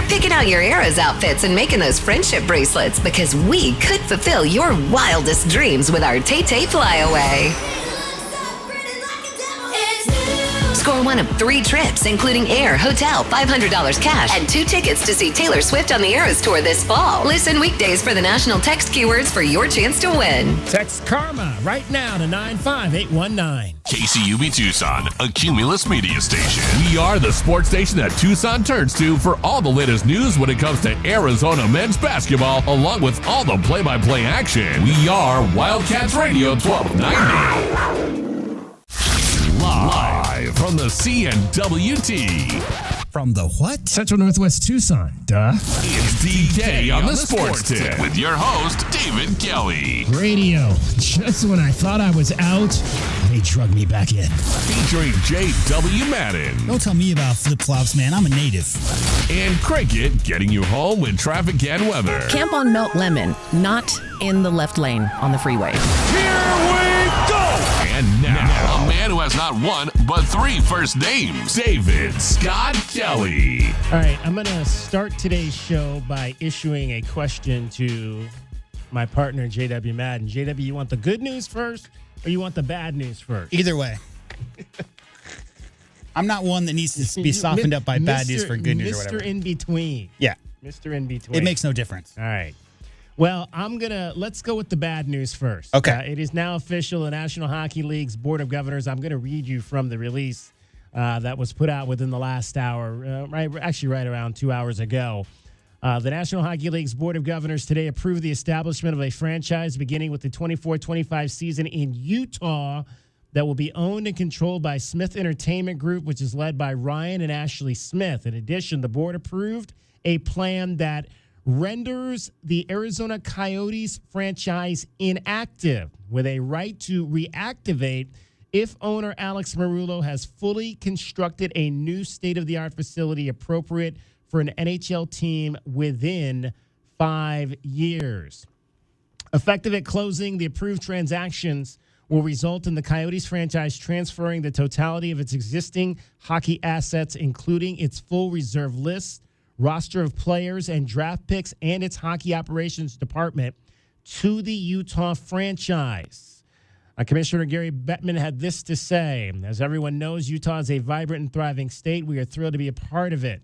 picking out your Eras outfits and making those friendship bracelets because we could fulfill your wildest dreams with our Tay-Tay Flyaway. Score one of 3 trips, including air, hotel, $500 cash, and 2 tickets to see Taylor Swift on the Eras Tour this fall. Listen weekdays for the national text keywords for your chance to win. Text KARMA right now to 95819. KCUB Tucson, a Cumulus media station. We are the sports station that Tucson turns to for all the latest news when it comes to Arizona men's basketball, along with all the play-by-play action. We are Wildcats Radio 1290. Live from the CNWT. From the what? Central Northwest Tucson. Duh. It's DK on the Sports Tip with your host, David Kelly. Radio. Just when I thought I was out, they drug me back in. Featuring J.W. Madden. Don't tell me about flip-flops, man. I'm a native. And Cricket, getting you home with traffic and weather. Camp on Melt Lemon, not in the left lane on the freeway. Here we go! And now, a man who has not one, but 3 first names, David Scott Kelly. All right, I'm going to start today's show by issuing a question to my partner, J.W. Madden. J.W., you want the good news first or you want the bad news first? Either way. I'm not one that needs to be softened up by bad news for good news or whatever. Mr. In-Between. Yeah. Mr. In-Between. It makes no difference. All right. Well, let's go with the bad news first. Okay. It is now official. The National Hockey League's Board of Governors, I'm going to read you from the release that was put out within the last hour, right around 2 hours ago. The National Hockey League's Board of Governors today approved the establishment of a franchise beginning with the 24-25 season in Utah that will be owned and controlled by Smith Entertainment Group, which is led by Ryan and Ashley Smith. In addition, the board approved a plan that renders the Arizona Coyotes franchise inactive with a right to reactivate if owner Alex Meruelo has fully constructed a new state-of-the-art facility appropriate for an NHL team within 5 years. Effective at closing, the approved transactions will result in the Coyotes franchise transferring the totality of its existing hockey assets, including its full reserve list, roster of players and draft picks, and its hockey operations department to the Utah franchise. Commissioner Gary Bettman had this to say. As everyone knows, Utah is a vibrant and thriving state. We are thrilled to be a part of it.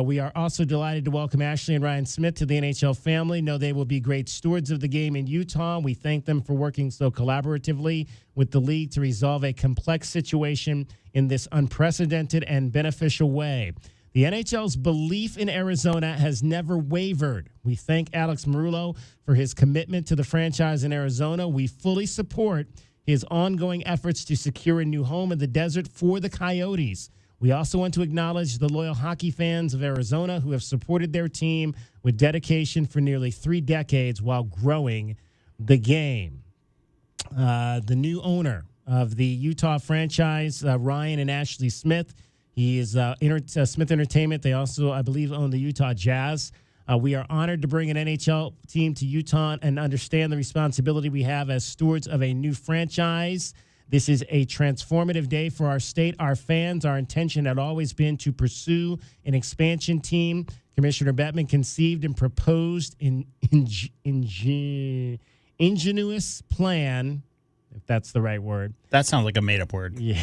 We are also delighted to welcome Ashley and Ryan Smith to the NHL family. Know they will be great stewards of the game in Utah. We thank them for working so collaboratively with the league to resolve a complex situation in this unprecedented and beneficial way. The NHL's belief in Arizona has never wavered. We thank Alex Meruelo for his commitment to the franchise in Arizona. We fully support his ongoing efforts to secure a new home in the desert for the Coyotes. We also want to acknowledge the loyal hockey fans of Arizona who have supported their team with dedication for nearly 3 decades while growing the game. The new owner of the Utah franchise, Ryan and Ashley Smith, he is Smith Entertainment. They also, I believe, own the Utah Jazz. We are honored to bring an NHL team to Utah and understand the responsibility we have as stewards of a new franchise. This is a transformative day for our state, our fans. Our intention had always been to pursue an expansion team. Commissioner Bettman conceived and proposed an ingenious plan, if that's the right word. That sounds like a made-up word. Yeah.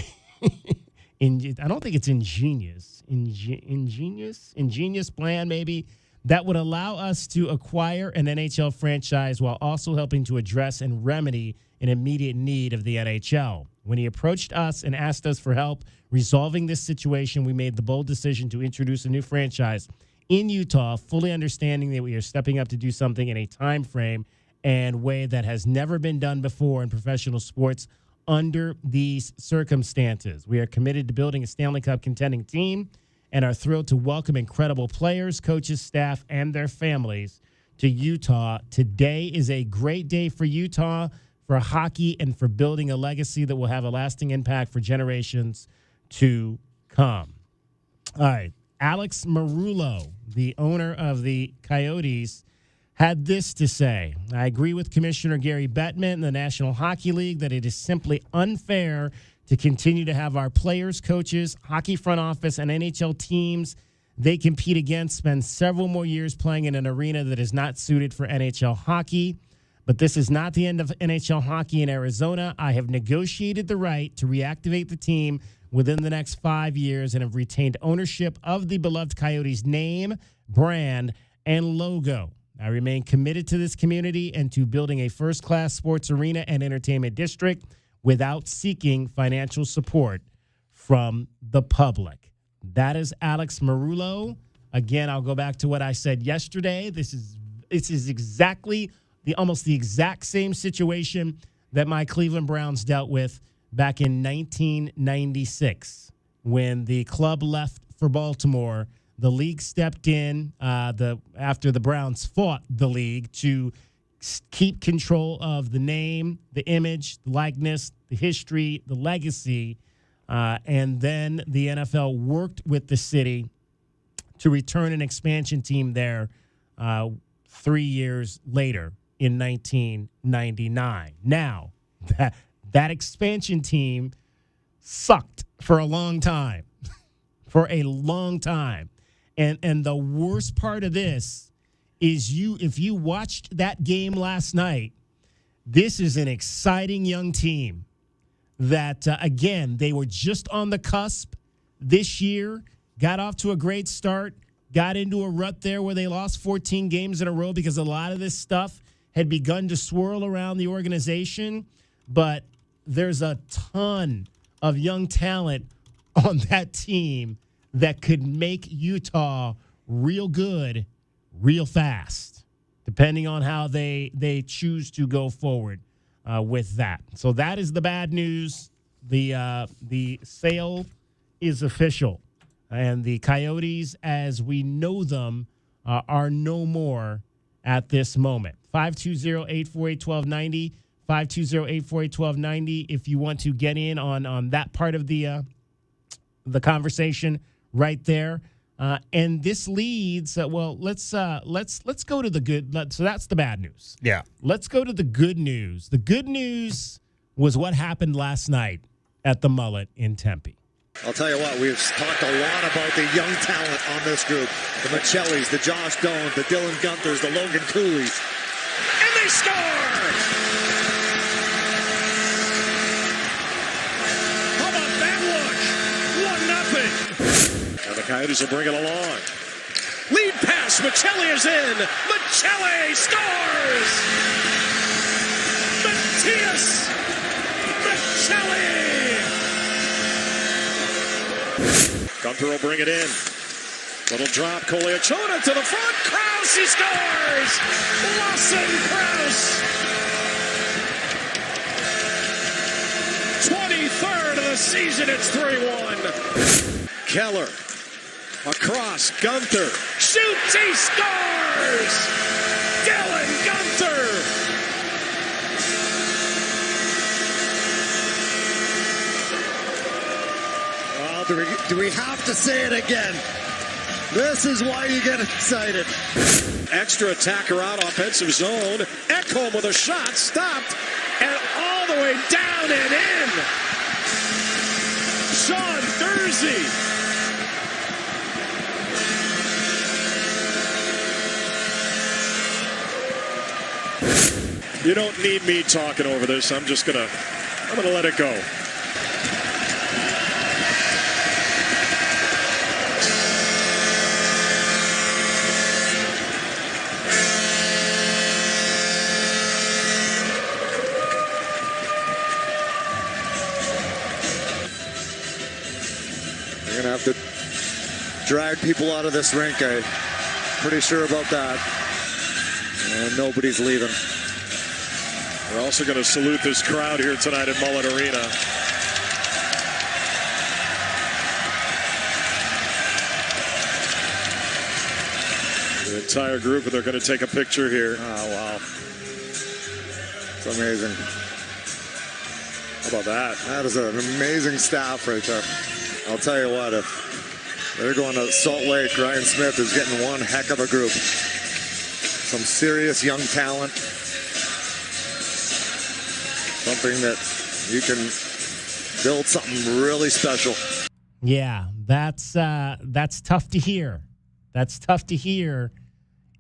I don't think it's ingenious. Ingenious plan, maybe, that would allow us to acquire an NHL franchise while also helping to address and remedy an immediate need of the NHL. When he approached us and asked us for help resolving this situation, we made the bold decision to introduce a new franchise in Utah, fully understanding that we are stepping up to do something in a time frame and way that has never been done before in professional sports under these circumstances. We are committed to building a Stanley Cup contending team and are thrilled to welcome incredible players, coaches, staff, and their families to Utah. Today is a great day for Utah, for hockey, and for building a legacy that will have a lasting impact for generations to come. All right. Alex Meruelo, the owner of the Coyotes, had this to say. I agree with Commissioner Gary Bettman and the National Hockey League that it is simply unfair to continue to have our players, coaches, hockey front office, and NHL teams they compete against spend several more years playing in an arena that is not suited for NHL hockey. But this is not the end of NHL hockey in Arizona. I have negotiated the right to reactivate the team within the next 5 years and have retained ownership of the beloved Coyotes name, brand, and logo. I remain committed to this community and to building a first-class sports arena and entertainment district without seeking financial support from the public. That is Alex Meruelo. Again, I'll go back to what I said yesterday. This is exactly almost the exact same situation that my Cleveland Browns dealt with back in 1996 when the club left for Baltimore. The league stepped in after the Browns fought the league to keep control of the name, the image, the likeness, the history, the legacy, and then the NFL worked with the city to return an expansion team there 3 years later in 1999. Now, that expansion team sucked for a long time, And the worst part of this is if you watched that game last night, this is an exciting young team that, again, they were just on the cusp this year, got off to a great start, got into a rut there where they lost 14 games in a row because a lot of this stuff had begun to swirl around the organization. But there's a ton of young talent on that team that could make Utah real good, real fast, depending on how they choose to go forward with that. So that is the bad news. The sale is official, and the Coyotes, as we know them, are no more at this moment. 520-848-1290, 520-848-1290 if you want to get in on that part of the conversation right there. And this leads, let's go to the good. So that's the bad news. Yeah. Let's go to the good news. The good news was what happened last night at the Mullett in Tempe. I'll tell you what, we've talked a lot about the young talent on this group. The Michellis, the Josh Doan, the Dylan Gunthers, the Logan Coolies. And they score! How about that look? 1-0. And the Coyotes will bring it along. Lead pass, Michelli is in. Michelli scores! Matthias Michelli! Gunther will bring it in. Little drop, Koliachona to the front. Krause, he scores! Lawson Krause! 23rd of the season, it's 3-1. Keller, across, Gunther. Shoots, he scores! Dylan Gunther! Do we have to say it again? This is why you get excited. Extra attacker out, offensive zone. Ekholm with a shot, stopped, and all the way down and in. Sean Durzi. You don't need me talking over this. I'm gonna let it go. You're gonna have to drag people out of this rink. I'm pretty sure about that. And nobody's leaving. We're also going to salute this crowd here tonight at Mullett Arena. The entire group, and they're going to take a picture here. Oh, wow. It's amazing. How about that? That is an amazing staff right there. I'll tell you what, if they're going to Salt Lake, Ryan Smith is getting one heck of a group. Some serious young talent. Something that you can build something really special. Yeah, that's tough to hear. That's tough to hear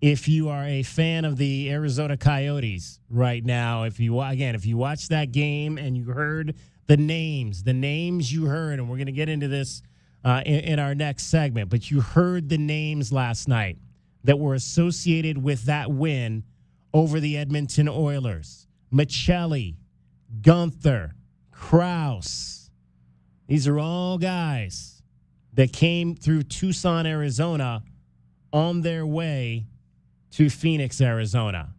if you are a fan of the Arizona Coyotes right now. If you watch that game and you heard the names you heard, and we're going to get into this in our next segment, but you heard the names last night that were associated with that win over the Edmonton Oilers. Michelli, Gunther, Krause. These are all guys that came through Tucson, Arizona on their way to Phoenix, Arizona.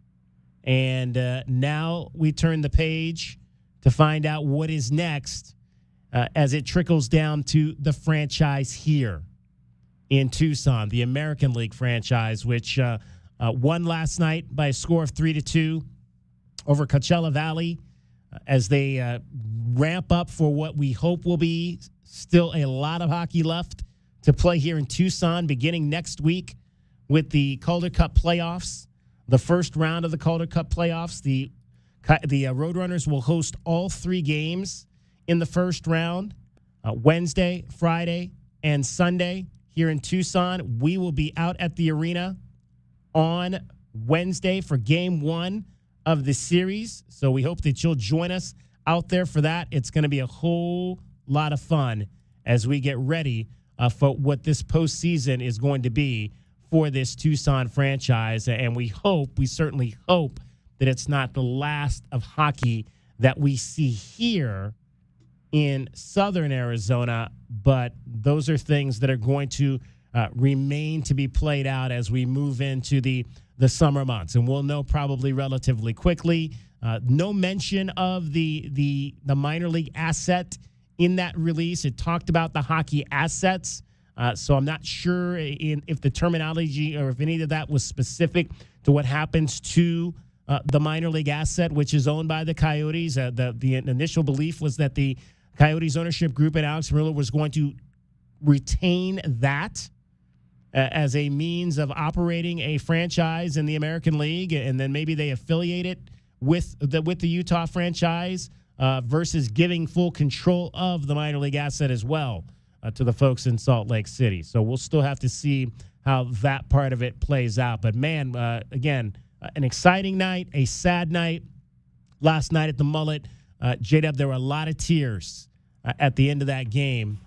And now we turn the page to find out what is next as it trickles down to the franchise here in Tucson, the American League franchise, which won last night by a score of 3-2 over Coachella Valley as they ramp up for what we hope will be still a lot of hockey left to play here in Tucson beginning next week with the Calder Cup playoffs, the first round of the Calder Cup playoffs. The Roadrunners will host all 3 games in the first round, Wednesday, Friday, and Sunday here in Tucson. We will be out at the arena on Wednesday for game 1 of the series. So we hope that you'll join us out there for that. It's going to be a whole lot of fun as we get ready for what this postseason is going to be for this Tucson franchise. And we certainly hope that it's not the last of hockey that we see here in southern Arizona, but those are things that are going to remain to be played out as we move into the summer months. And we'll know probably relatively quickly. No mention of the minor league asset in that release. It talked about the hockey assets. So I'm not sure if the terminology or if any of that was specific to what happens to the minor league asset, which is owned by the Coyotes. The initial belief was that the Coyotes ownership group and Alex Meruelo was going to retain that as a means of operating a franchise in the American League, and then maybe they affiliate it with the Utah franchise versus giving full control of the minor league asset as well to the folks in Salt Lake City. So we'll still have to see how that part of it plays out. But, man, again, an exciting night, a sad night last night at the Mullett. J-Dub, there were a lot of tears at the end of that game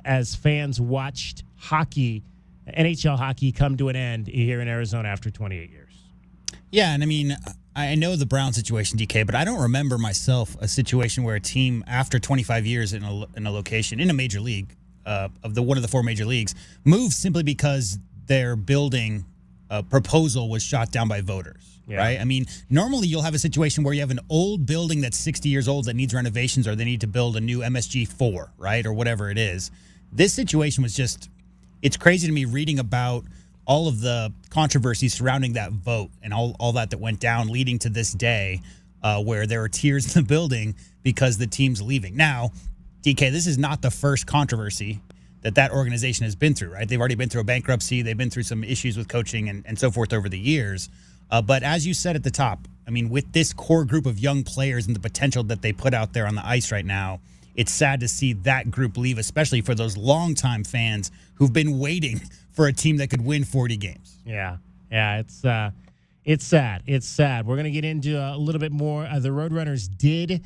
as fans watched NHL hockey come to an end here in Arizona after 28 years. Yeah, and I mean, I know the Brown situation, DK, but I don't remember myself a situation where a team, after 25 years in a location, in a major league, one of the 4 major leagues, moved simply because their building proposal was shot down by voters. Yeah. Right? I mean, normally you'll have a situation where you have an old building that's 60 years old that needs renovations, or they need to build a new MSG4, right, or whatever it is. This situation was it's crazy to me reading about all of the controversy surrounding that vote and all that went down leading to this day where there are tears in the building because the team's leaving. Now, DK, this is not the first controversy that organization has been through, right? They've already been through a bankruptcy. They've been through some issues with coaching and so forth over the years. But as you said at the top, I mean, with this core group of young players and the potential that they put out there on the ice right now, it's sad to see that group leave, especially for those longtime fans who've been waiting for a team that could win 40 games. Yeah, it's sad. It's sad. We're going to get into a little bit more. The Roadrunners did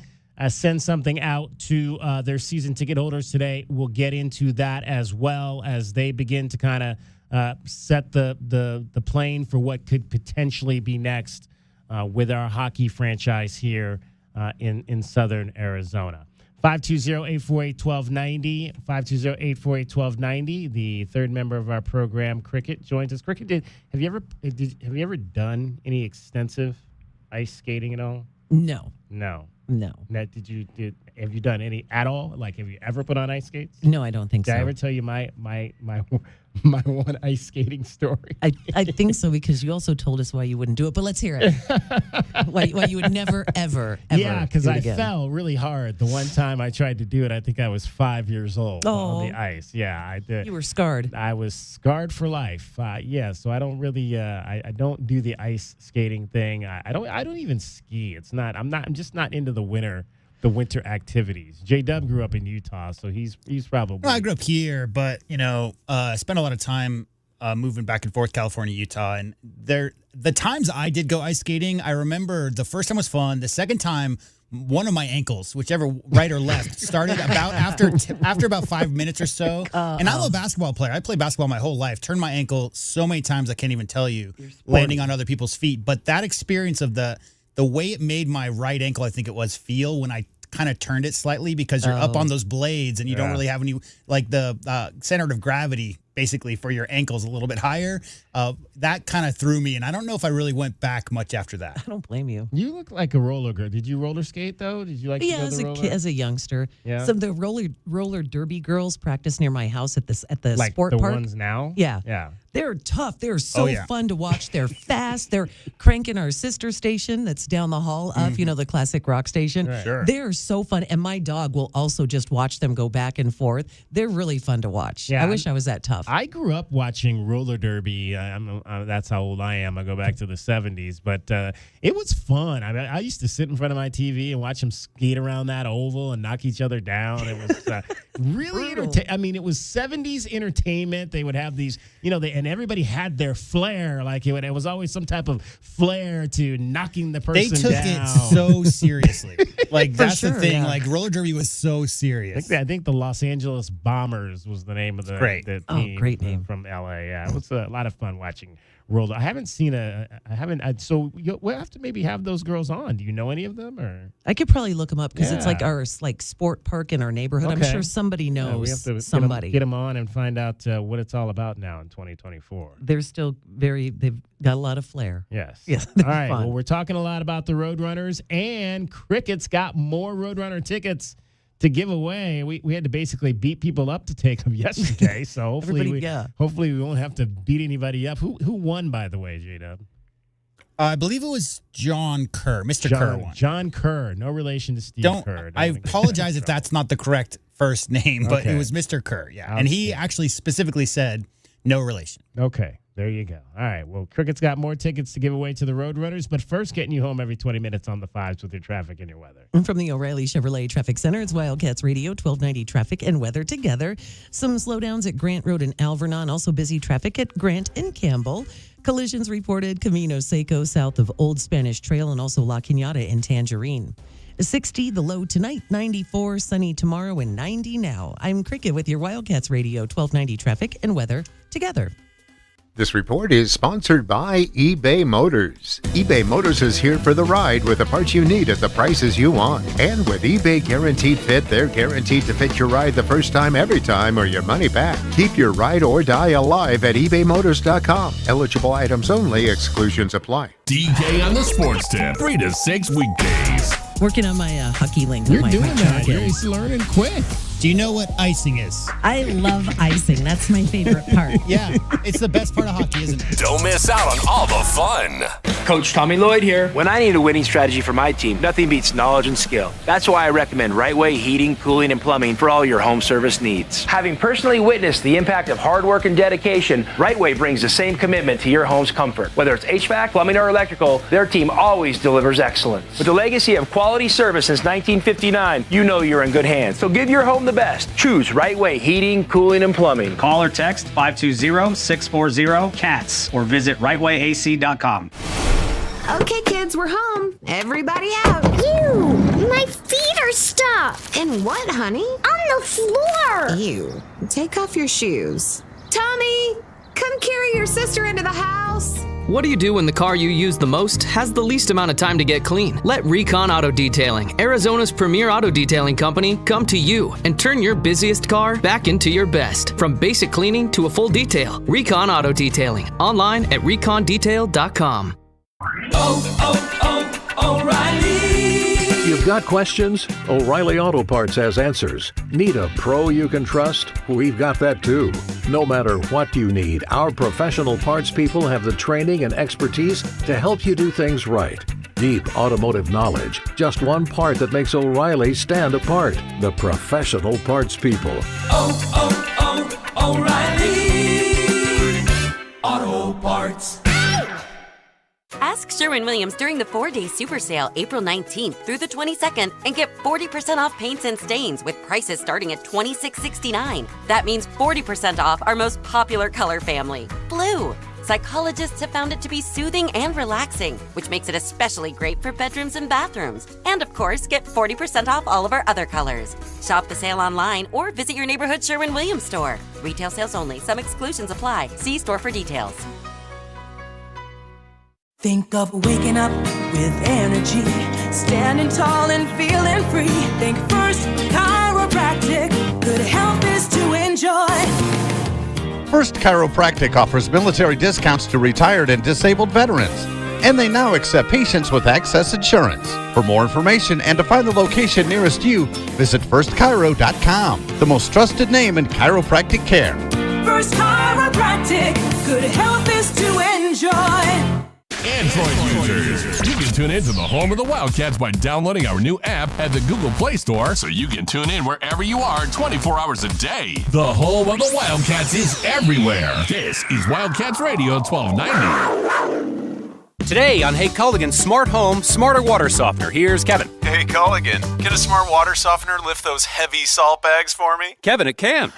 send something out to their season ticket holders today. We'll get into that as well as they begin to kind of set the plane for what could potentially be next with our hockey franchise here in southern Arizona. 520-848-1290, 520-848-1290. The third member of our program, Cricket, joins us. Cricket, have you ever done any extensive ice skating at all? No. No. No. Now, have you done any at all? Like, have you ever put on ice skates? No, I don't think so. Did I ever tell you my one ice skating story? I think so, because you also told us why you wouldn't do it, but let's hear it. why you would never, ever Yeah, because I fell really hard the one time I tried to do it. I think I was 5 years old on the ice. Yeah, I did. You were scarred. I was scarred for life. Yeah, so I don't really, I don't do the ice skating thing. I don't even ski. I'm just not into the winter the winter activities. J-Dub grew up in Utah, so he's probably. Well, I grew up here, but I spent a lot of time moving back and forth, California, Utah, and the times I did go ice skating, I remember the first time was fun. The second time, one of my ankles, whichever right or left, started about after about 5 minutes or so. And I'm a basketball player. I played basketball my whole life. Turned my ankle so many times I can't even tell you, landing on other people's feet. But that experience of the way it made my right ankle, I think it was, feel when I kind of turned it slightly, because you're up on those blades and you don't really have any, like the center of gravity basically for your ankles a little bit higher. That kind of threw me, and I don't know if I really went back much after that. I don't blame you. You look like a roller girl. Did you roller skate though? Did you like? Yeah, to go as the a roller? kid, as a youngster. Yeah. Some of the roller derby girls practice near my house at the like sport the park. ones now. Yeah. Yeah. They're tough. They're so yeah. fun to watch. They're fast. They're cranking our sister station that's down the hall of, the classic rock station. Right. Sure. They're so fun. And my dog will also just watch them go back and forth. They're really fun to watch. Yeah, I wish I was that tough. I grew up watching roller derby. That's how old I am. I go back to the 70s. But it was fun. I used to sit in front of my TV and watch them skate around that oval and knock each other down. It was really entertaining. I mean, it was 70s entertainment. They would have these, and everybody had their flair. Like it was always some type of flair to knocking the person They took down. it so seriously. Like, that's sure, the thing. yeah. Like, roller derby was so serious. I think the Los Angeles Bombers was the name of the Great. the Oh, team great name. from LA. Yeah, it was a lot of fun watching roller. I haven't seen so we'll have to maybe have those girls on. Do you know any of them or? I could probably look them up because it's like Yeah. our sport park in our neighborhood. I'm Okay. sure somebody Yeah, knows we have to somebody. get them on and find out what it's all about now in 2024. They're still they've got a lot of flair. Yes. Yes, All they're right. fun. Well, we're talking a lot about the Roadrunners, and Cricket's got more Roadrunner tickets to give away. We had to basically beat people up to take them yesterday, so hopefully we won't have to beat anybody up. Who won, by the way, J-Dub? I believe it was John Kerr. Mr. Kerr won. John Kerr, no relation to Steve Kerr. I apologize if that's not the correct first name, but Okay. it was Mr. Kerr, yeah. And he actually specifically said no relation. Okay, there you go. All right, well, Cricket's got more tickets to give away to the Roadrunners, but first getting you home every 20 minutes on the 5s with your traffic and your weather. And from the O'Reilly Chevrolet Traffic Center, it's Wildcats Radio 1290 traffic and weather together. Some slowdowns at Grant Road and Alvernon, also busy traffic at Grant and Campbell. Collisions reported Camino Seco south of Old Spanish Trail and also La Cañada and Tangerine. 60 the low tonight, 94 sunny tomorrow, and 90 now. I'm Cricket with your Wildcats Radio 1290 traffic and weather together. This report is sponsored by eBay Motors. eBay Motors is here for the ride with the parts you need at the prices you want. And with eBay Guaranteed Fit, they're guaranteed to fit your ride the first time, every time, or your money back. Keep your ride or die alive at ebaymotors.com. Eligible items only. Exclusions apply. DK on the Sports Tip, 3 to 6 weekdays. Working on my hockey link. You're my doing that. jargon. You're learning quick. Do you know what icing is? I love icing. That's my favorite part. Yeah, it's the best part of hockey, isn't it? Don't miss out on all the fun. Coach Tommy Lloyd here. When I need a winning strategy for my team, nothing beats knowledge and skill. That's why I recommend Right Way Heating, Cooling, and Plumbing for all your home service needs. Having personally witnessed the impact of hard work and dedication, Right Way brings the same commitment to your home's comfort. Whether it's HVAC, plumbing, or electrical, their team always delivers excellence. With a legacy of quality service since 1959, you know you're in good hands. So give your home the best. Choose Right Way Heating, Cooling, and Plumbing. Call or text 520-640-CATS or visit rightwayac.com. Okay, kids, we're home. Everybody out. Ew, my feet are stuck. In what, honey? On the floor. Ew. Take off your shoes. Tommy, come carry your sister into the house. What do you do when the car you use the most has the least amount of time to get clean? Let Recon Auto Detailing, Arizona's premier auto detailing company, come to you and turn your busiest car back into your best. From basic cleaning to a full detail, Recon Auto Detailing. Online at recondetail.com. O'Reilly. You've got questions? O'Reilly Auto Parts has answers. Need a pro you can trust? We've got that too. No matter what you need, our professional parts people have the training and expertise to help you do things right. Deep automotive knowledge. Just one part that makes O'Reilly stand apart. The professional parts people. O'Reilly Auto Parts. Ask Sherwin-Williams during the 4-day super sale April 19th through the 22nd and get 40% off paints and stains with prices starting at $26.69. That means 40% off our most popular color family, blue. Psychologists have found it to be soothing and relaxing, which makes it especially great for bedrooms and bathrooms. And of course, get 40% off all of our other colors. Shop the sale online or visit your neighborhood Sherwin-Williams store. Retail sales only. Some exclusions apply. See store for details. Think of waking up with energy, standing tall and feeling free. Think First Chiropractic, good health is to enjoy. First Chiropractic offers military discounts to retired and disabled veterans, and they now accept patients with excess insurance. For more information and to find the location nearest you, visit firstchiro.com, the most trusted name in chiropractic care. First Chiropractic, good health is to enjoy. Android users, you can tune in to the home of the Wildcats by downloading our new app at the Google Play Store, so you can tune in wherever you are 24 hours a day. The home of the Wildcats is everywhere. This is Wildcats Radio 1290. Today on Hey Culligan's Smart Home, Smarter Water Softener, here's Kevin. Hey Culligan, can a smart water softener lift those heavy salt bags for me? Kevin, it can.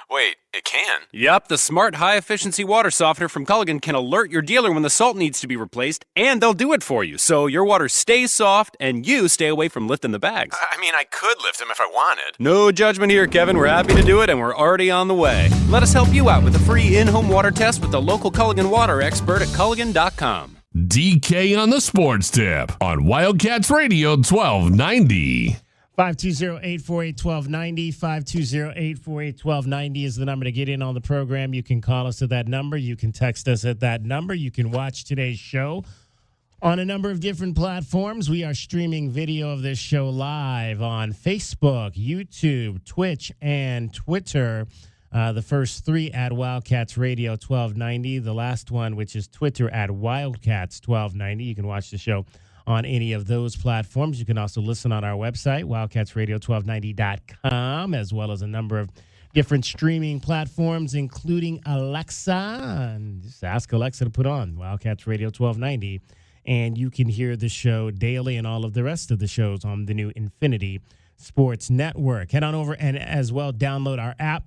Wait, it can? Yup, the smart high-efficiency water softener from Culligan can alert your dealer when the salt needs to be replaced, and they'll do it for you, so your water stays soft and you stay away from lifting the bags. I mean, I could lift them if I wanted. No judgment here, Kevin. We're happy to do it, and we're already on the way. Let us help you out with a free in-home water test with the local Culligan water expert at Culligan.com. DK on the Sports Tip on Wildcats Radio 1290. 520-848-1290, 520-848-1290 is the number to get in on the program. You can call us at that number. You can text us at that number. You can watch today's show on a number of different platforms. We are streaming video of this show live on Facebook, YouTube, Twitch, and Twitter. The first three at Wildcats Radio 1290. The last one, which is Twitter at Wildcats 1290. You can watch the show on any of those platforms. You can also listen on our website, wildcatsradio1290.com, as well as a number of different streaming platforms, including Alexa. And just ask Alexa to put on Wildcats Radio 1290, and you can hear the show daily and all of the rest of the shows on the new Infinity Sports Network. Head on over and as well download our app,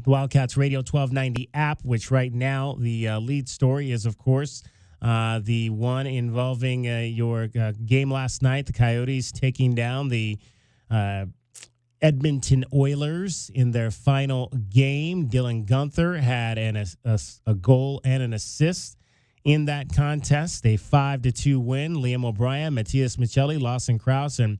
the Wildcats Radio 1290 app, which right now the lead story is, of course, the one involving your game last night, the Coyotes taking down the Edmonton Oilers in their final game. Dylan Guenther had a goal and an assist in that contest. A 5-2 win. Liam O'Brien, Matthias Michelli, Lawson Krause, and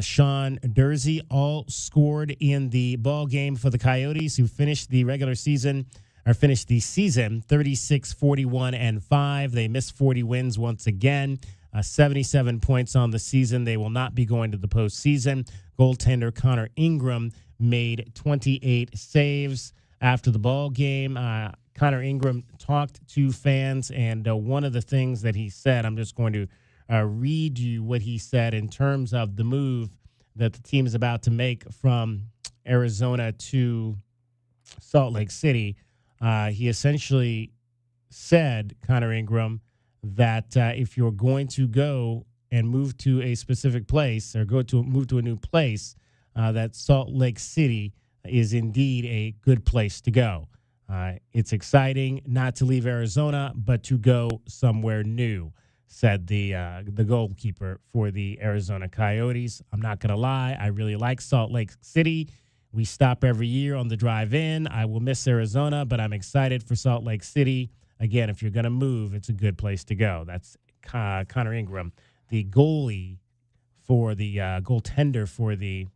Sean Dursey all scored in the ball game for the Coyotes, who finished the season 36-41-5. They missed 40 wins once again. 77 points on the season. They will not be going to the postseason. Goaltender Connor Ingram made 28 saves after the ball game. Connor Ingram talked to fans, and one of the things that he said, I'm just going to read you what he said in terms of the move that the team is about to make from Arizona to Salt Lake City. He essentially said, Connor Ingram, that if you're going to go and move to a specific place or move to a new place, that Salt Lake City is indeed a good place to go. It's exciting not to leave Arizona, but to go somewhere new, said the goalkeeper for the Arizona Coyotes. I'm not going to lie. I really like Salt Lake City. We stop every year on the drive in. I will miss Arizona, but I'm excited for Salt Lake City. Again, if you're going to move, it's a good place to go. That's Connor Ingram, the goalie for the goaltender for the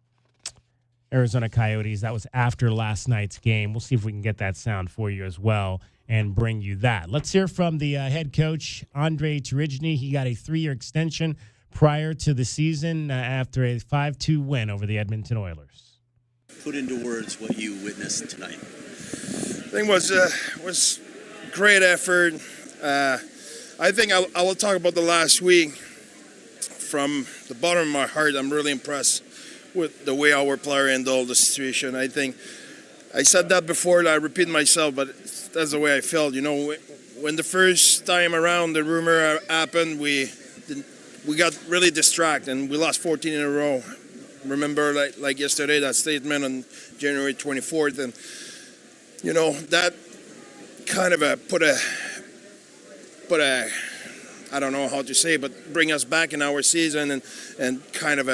Arizona Coyotes. That was after last night's game. We'll see if we can get that sound for you as well and bring you that. Let's hear from the head coach, Andre Turigny. He got a 3-year extension prior to the season after a 5-2 win over the Edmonton Oilers. Put into words what you witnessed tonight. I think was great effort. I think I will talk about the last week. From the bottom of my heart, I'm really impressed with the way our player handled the situation. I think I said that before, and I repeat myself, but that's the way I felt. You know, when the first time around the rumor happened, we got really distracted and we lost 14 in a row. Remember, like yesterday, that statement on January 24th, and that kind of put a I don't know how to say, but bring us back in our season and kind of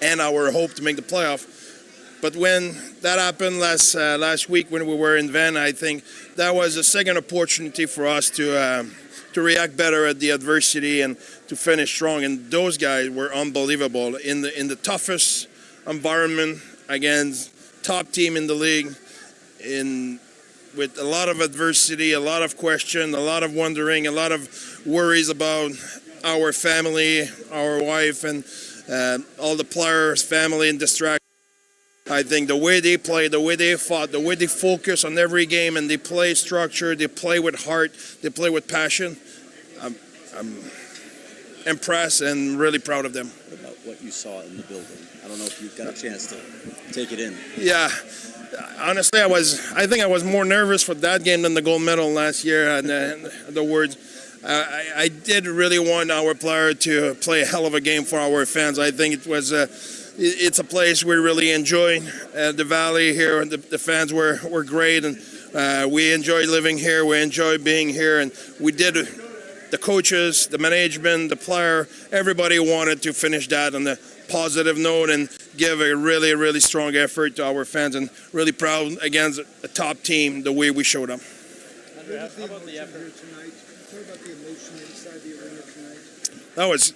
end our hope to make the playoff. But when that happened last week when we were in Van, I think that was a second opportunity for us to react better at the adversity and to finish strong. And those guys were unbelievable in the toughest environment against top team in the league, with a lot of adversity, a lot of question, a lot of wondering, a lot of worries about our family, our wife, and all the players' family and distraction. I think the way they play, the way they fought, the way they focus on every game, and they play structure, they play with heart, they play with passion. I'm impressed and really proud of them. What about what you saw in the building? I don't know if you got a chance to take it in. Yeah, honestly, I think I was more nervous for that game than the gold medal last year. And the words, I did really want our player to play a hell of a game for our fans. I think it was. It's a place we really enjoy. The Valley here, and the fans were great, and we enjoy living here. We enjoy being here, and we did. The coaches, the management, the player, everybody wanted to finish that on a positive note and give a really, really strong effort to our fans, and really proud against a top team the way we showed up. Andre, how about the effort tonight? What about the emotion inside the arena tonight? That was.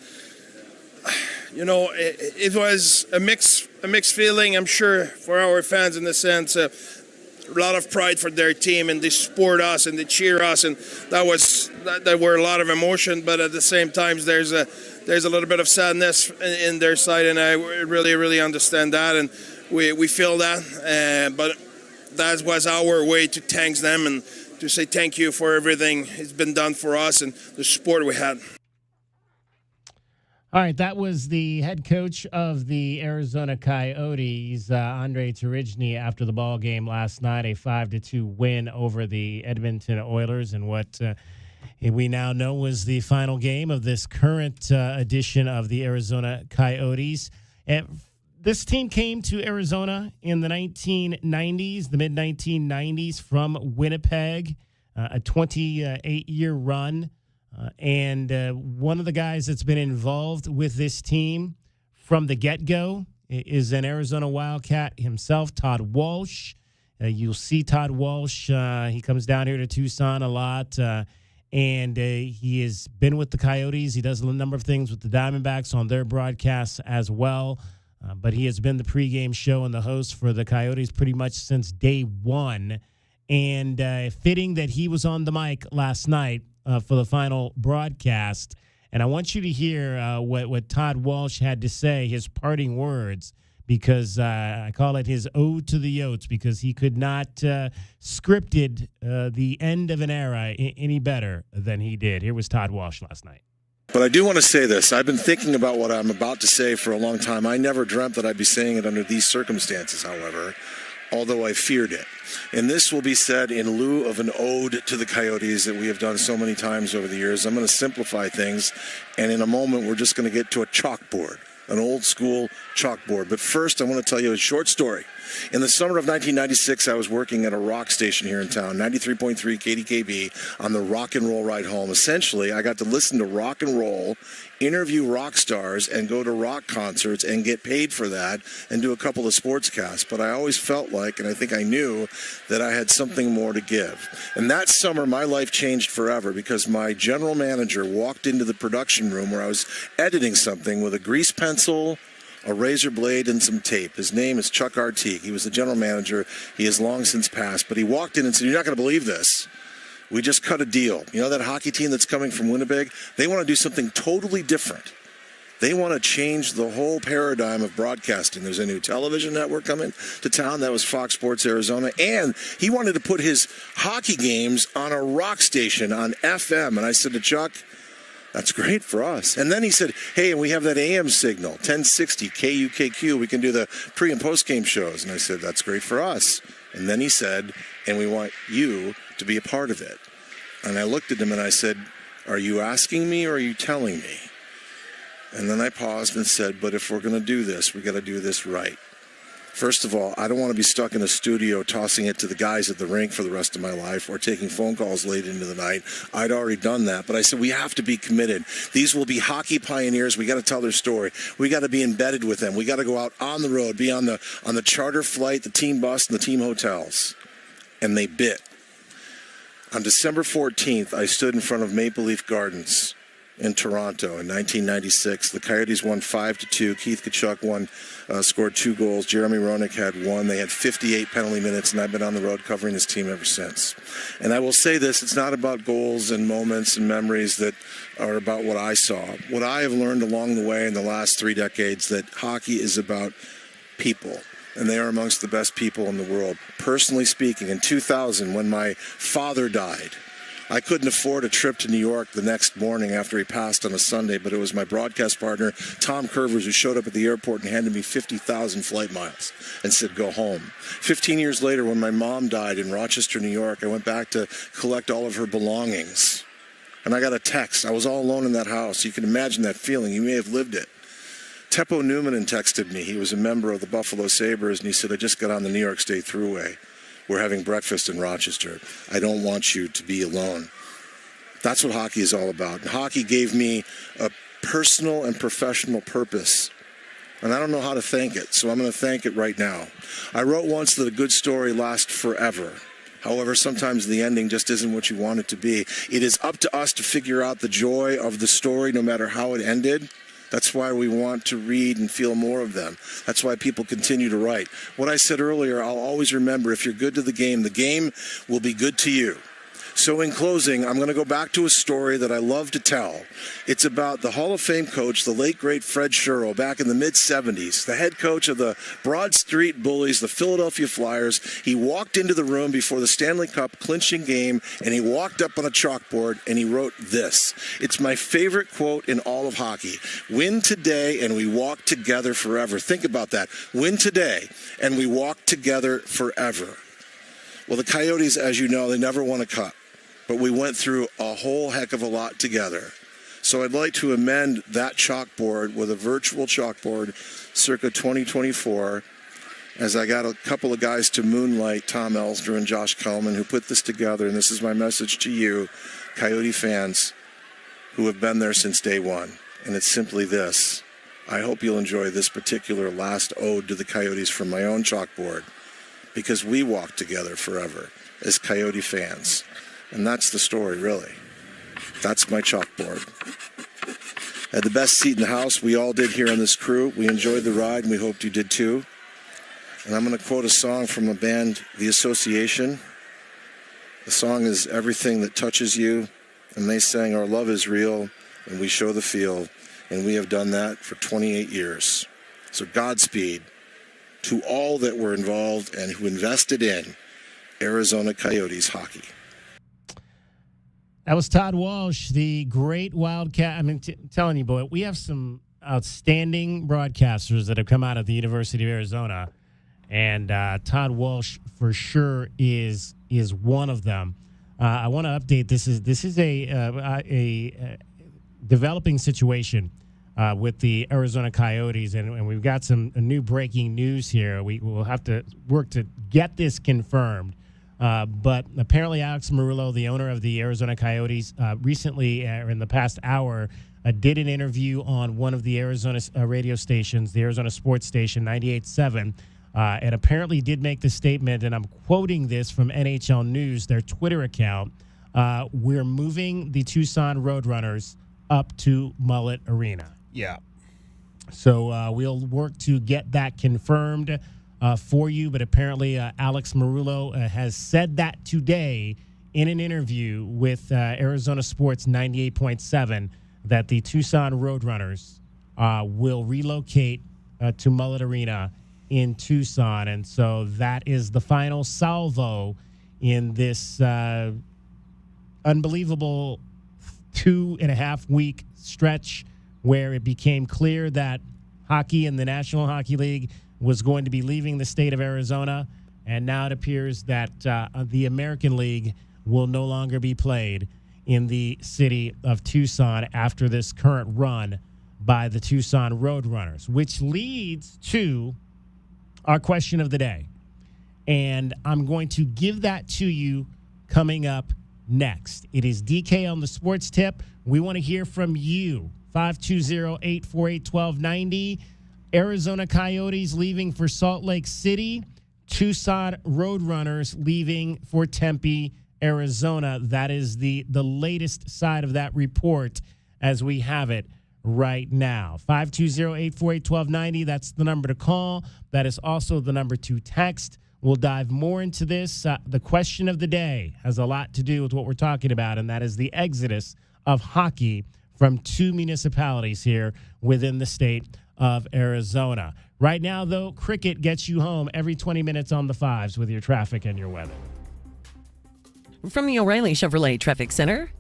It was a mixed feeling, I'm sure, for our fans, in the sense a lot of pride for their team, and they support us and they cheer us, and that were a lot of emotion. But at the same time, there's a little bit of sadness in their side, and I really, really understand that, and we feel that. But that was our way to thank them and to say thank you for everything it's been done for us and the support we had. All right, that was the head coach of the Arizona Coyotes, Andre Turigny, after the ball game last night, a 5-2 win over the Edmonton Oilers, and what we now know was the final game of this current edition of the Arizona Coyotes. This team came to Arizona in the 1990s, the mid-1990s, from Winnipeg, a 28-year run. And one of the guys that's been involved with this team from the get-go is an Arizona Wildcat himself, Todd Walsh. You'll see Todd Walsh. He comes down here to Tucson a lot, and he has been with the Coyotes. He does a number of things with the Diamondbacks on their broadcasts as well. But he has been the pregame show and the host for the Coyotes pretty much since day one. And fitting that he was on the mic last night for the final broadcast. And I want you to hear what Todd Walsh had to say, his parting words, because I call it his ode to the Yotes, because he could not scripted the end of an era any better than he did. Here was Todd Walsh last night. But I do want to say this. I've been thinking about what I'm about to say for a long time. I never dreamt that I'd be saying it under these circumstances, however, although I feared it. And this will be said in lieu of an ode to the Coyotes that we have done so many times over the years. I'm going to simplify things, and in a moment we're just going to get to a chalkboard, an old school chalkboard. But first I want to tell you a short story. In the summer of 1996, I was working at a rock station here in town, 93.3 KDKB, on the rock and roll ride home. Essentially, I got to listen to rock and roll, interview rock stars, and go to rock concerts and get paid for that and do a couple of sportscasts. But I always felt like, and I think I knew, that I had something more to give. And that summer, my life changed forever because my general manager walked into the production room where I was editing something with a grease pencil, a razor blade, and some tape. His name is Chuck Artigue. He was the general manager. He has long since passed. But he walked in and said, "You're not going to believe this. We just cut a deal. You know that hockey team that's coming from Winnipeg? They want to do something totally different. They want to change the whole paradigm of broadcasting. There's a new television network coming to town. That was Fox Sports Arizona. And he wanted to put his hockey games on a rock station on FM." And I said to Chuck, "That's great for us." And then he said, "Hey, and we have that AM signal, 1060 KUKQ. We can do the pre- and post-game shows." And I said, "That's great for us." And then he said, "And we want you to be a part of it." And I looked at him and I said, "Are you asking me or are you telling me?" And then I paused and said, "But if we're going to do this, we got to do this right. First of all, I don't want to be stuck in a studio tossing it to the guys at the rink for the rest of my life or taking phone calls late into the night. I'd already done that. But I said, we have to be committed. These will be hockey pioneers. We got to tell their story. We got to be embedded with them. We got to go out on the road, be on the charter flight, the team bus, and the team hotels." And they bit. On December 14th, I stood in front of Maple Leaf Gardens in Toronto in 1996. The Coyotes won 5-2. Keith Tkachuk scored 2 goals. Jeremy Roenick had 1. They had 58 penalty minutes, and I've been on the road covering this team ever since. And I will say this, it's not about goals and moments and memories that are about what I saw. What I have learned along the way in the last 3 decades, that hockey is about people. And they are amongst the best people in the world. Personally speaking, in 2000, when my father died, I couldn't afford a trip to New York the next morning after he passed on a Sunday, but it was my broadcast partner, Tom Curvers, who showed up at the airport and handed me 50,000 flight miles and said, "Go home." 15 years later, when my mom died in Rochester, New York, I went back to collect all of her belongings. And I got a text. I was all alone in that house. You can imagine that feeling. You may have lived it. Teppo Newman texted me. He was a member of the Buffalo Sabres, and he said, "I just got on the New York State Thruway. We're having breakfast in Rochester. I don't want you to be alone." That's what hockey is all about. And hockey gave me a personal and professional purpose. And I don't know how to thank it, so I'm going to thank it right now. I wrote once that a good story lasts forever. However, sometimes the ending just isn't what you want it to be. It is up to us to figure out the joy of the story no matter how it ended. That's why we want to read and feel more of them. That's why people continue to write. What I said earlier, I'll always remember, if you're good to the game will be good to you. So in closing, I'm going to go back to a story that I love to tell. It's about the Hall of Fame coach, the late, great Fred Sherrill, back in the mid-'70s, the head coach of the Broad Street Bullies, the Philadelphia Flyers. He walked into the room before the Stanley Cup clinching game, and he walked up on a chalkboard, and he wrote this. It's my favorite quote in all of hockey. "Win today, and we walk together forever." Think about that. Win today, and we walk together forever. Well, the Coyotes, as you know, they never won a cup. But we went through a whole heck of a lot together. So I'd like to amend that chalkboard with a virtual chalkboard circa 2024, as I got a couple of guys to moonlight, Tom Elsner and Josh Kellman, who put this together. And this is my message to you, Coyote fans, who have been there since day one. And it's simply this. I hope you'll enjoy this particular last ode to the Coyotes from my own chalkboard, because we walk together forever as Coyote fans. And that's the story, really. That's my chalkboard. I had the best seat in the house. We all did here on this crew. We enjoyed the ride, and we hoped you did too. And I'm going to quote a song from a band, The Association. The song is "Everything That Touches You." And they sang, "Our love is real, and we show the feel." And we have done that for 28 years. So Godspeed to all that were involved and who invested in Arizona Coyotes hockey. That was Todd Walsh, the great Wildcat. I mean, telling you, boy, we have some outstanding broadcasters that have come out of the University of Arizona, and Todd Walsh for sure is one of them. I want to update. This is a developing situation with the Arizona Coyotes, and we've got some new breaking news here. We will have to work to get this confirmed. But apparently Alex Meruelo, the owner of the Arizona Coyotes, recently, in the past hour, did an interview on one of the Arizona radio stations, the Arizona sports station, 98.7, and apparently did make the statement, and I'm quoting this from NHL News, their Twitter account, "We're moving the Tucson Roadrunners up to Mullett Arena." Yeah. So we'll work to get that confirmed for you, but apparently Alex Meruelo has said that today in an interview with Arizona Sports 98.7 that the Tucson Roadrunners will relocate to Mullett Arena in Tucson. And so that is the final salvo in this unbelievable 2.5-week stretch where it became clear that hockey in the National Hockey League was going to be leaving the state of Arizona, and now it appears that the American League will no longer be played in the city of Tucson after this current run by the Tucson Roadrunners, which leads to our question of the day. And I'm going to give that to you coming up next. It is DK on the Sports Tip. We want to hear from you. 520-848-1290. Arizona Coyotes leaving for Salt Lake City. Tucson Roadrunners leaving for Tempe, Arizona. That is the latest side of that report as we have it right now. 520-848-1290. That's the number to call. That is also the number to text. We'll dive more into this. The question of the day has a lot to do with what we're talking about, and that is the exodus of hockey from two municipalities here within the state of Arizona. Right now, though, cricket gets you home every 20 minutes on the fives with your traffic and your weather. From the O'Reilly Chevrolet Traffic Center,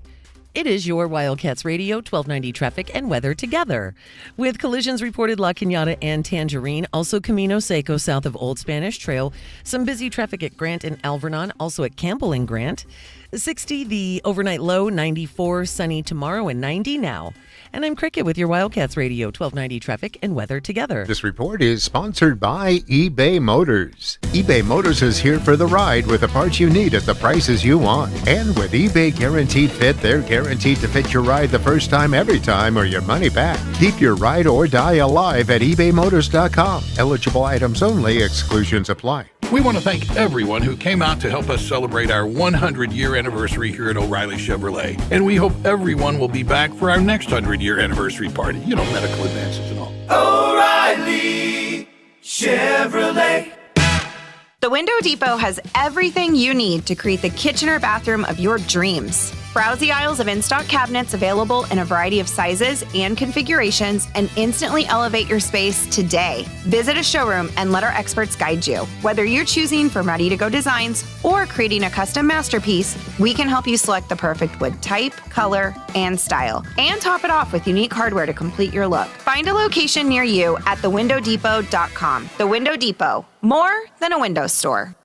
it is your Wildcats Radio 1290 traffic and weather together. With collisions reported La Cañada and Tangerine, also Camino Seco south of Old Spanish Trail. Some busy traffic at Grant and Alvernon, also at Campbell and Grant. 60 the overnight low, 94 sunny tomorrow, and 90 now. And I'm Cricket with your Wildcats Radio 1290 traffic and weather together. This report is sponsored by eBay Motors. eBay Motors is here for the ride with the parts you need at the prices you want. And with eBay Guaranteed Fit, they're guaranteed to fit your ride the first time, every time, or your money back. Keep your ride or die alive at ebaymotors.com. Eligible items only. Exclusions apply. We want to thank everyone who came out to help us celebrate our 100-year anniversary here at O'Reilly Chevrolet. And we hope everyone will be back for our next 100-year anniversary party. You know, medical advances and all. O'Reilly Chevrolet. The Window Depot has everything you need to create the kitchen or bathroom of your dreams. Browse the aisles of in-stock cabinets available in a variety of sizes and configurations and instantly elevate your space today. Visit a showroom and let our experts guide you. Whether you're choosing from ready-to-go designs or creating a custom masterpiece, we can help you select the perfect wood type, color, and style, and top it off with unique hardware to complete your look. Find a location near you at thewindowdepot.com. The Window Depot, more than a window store.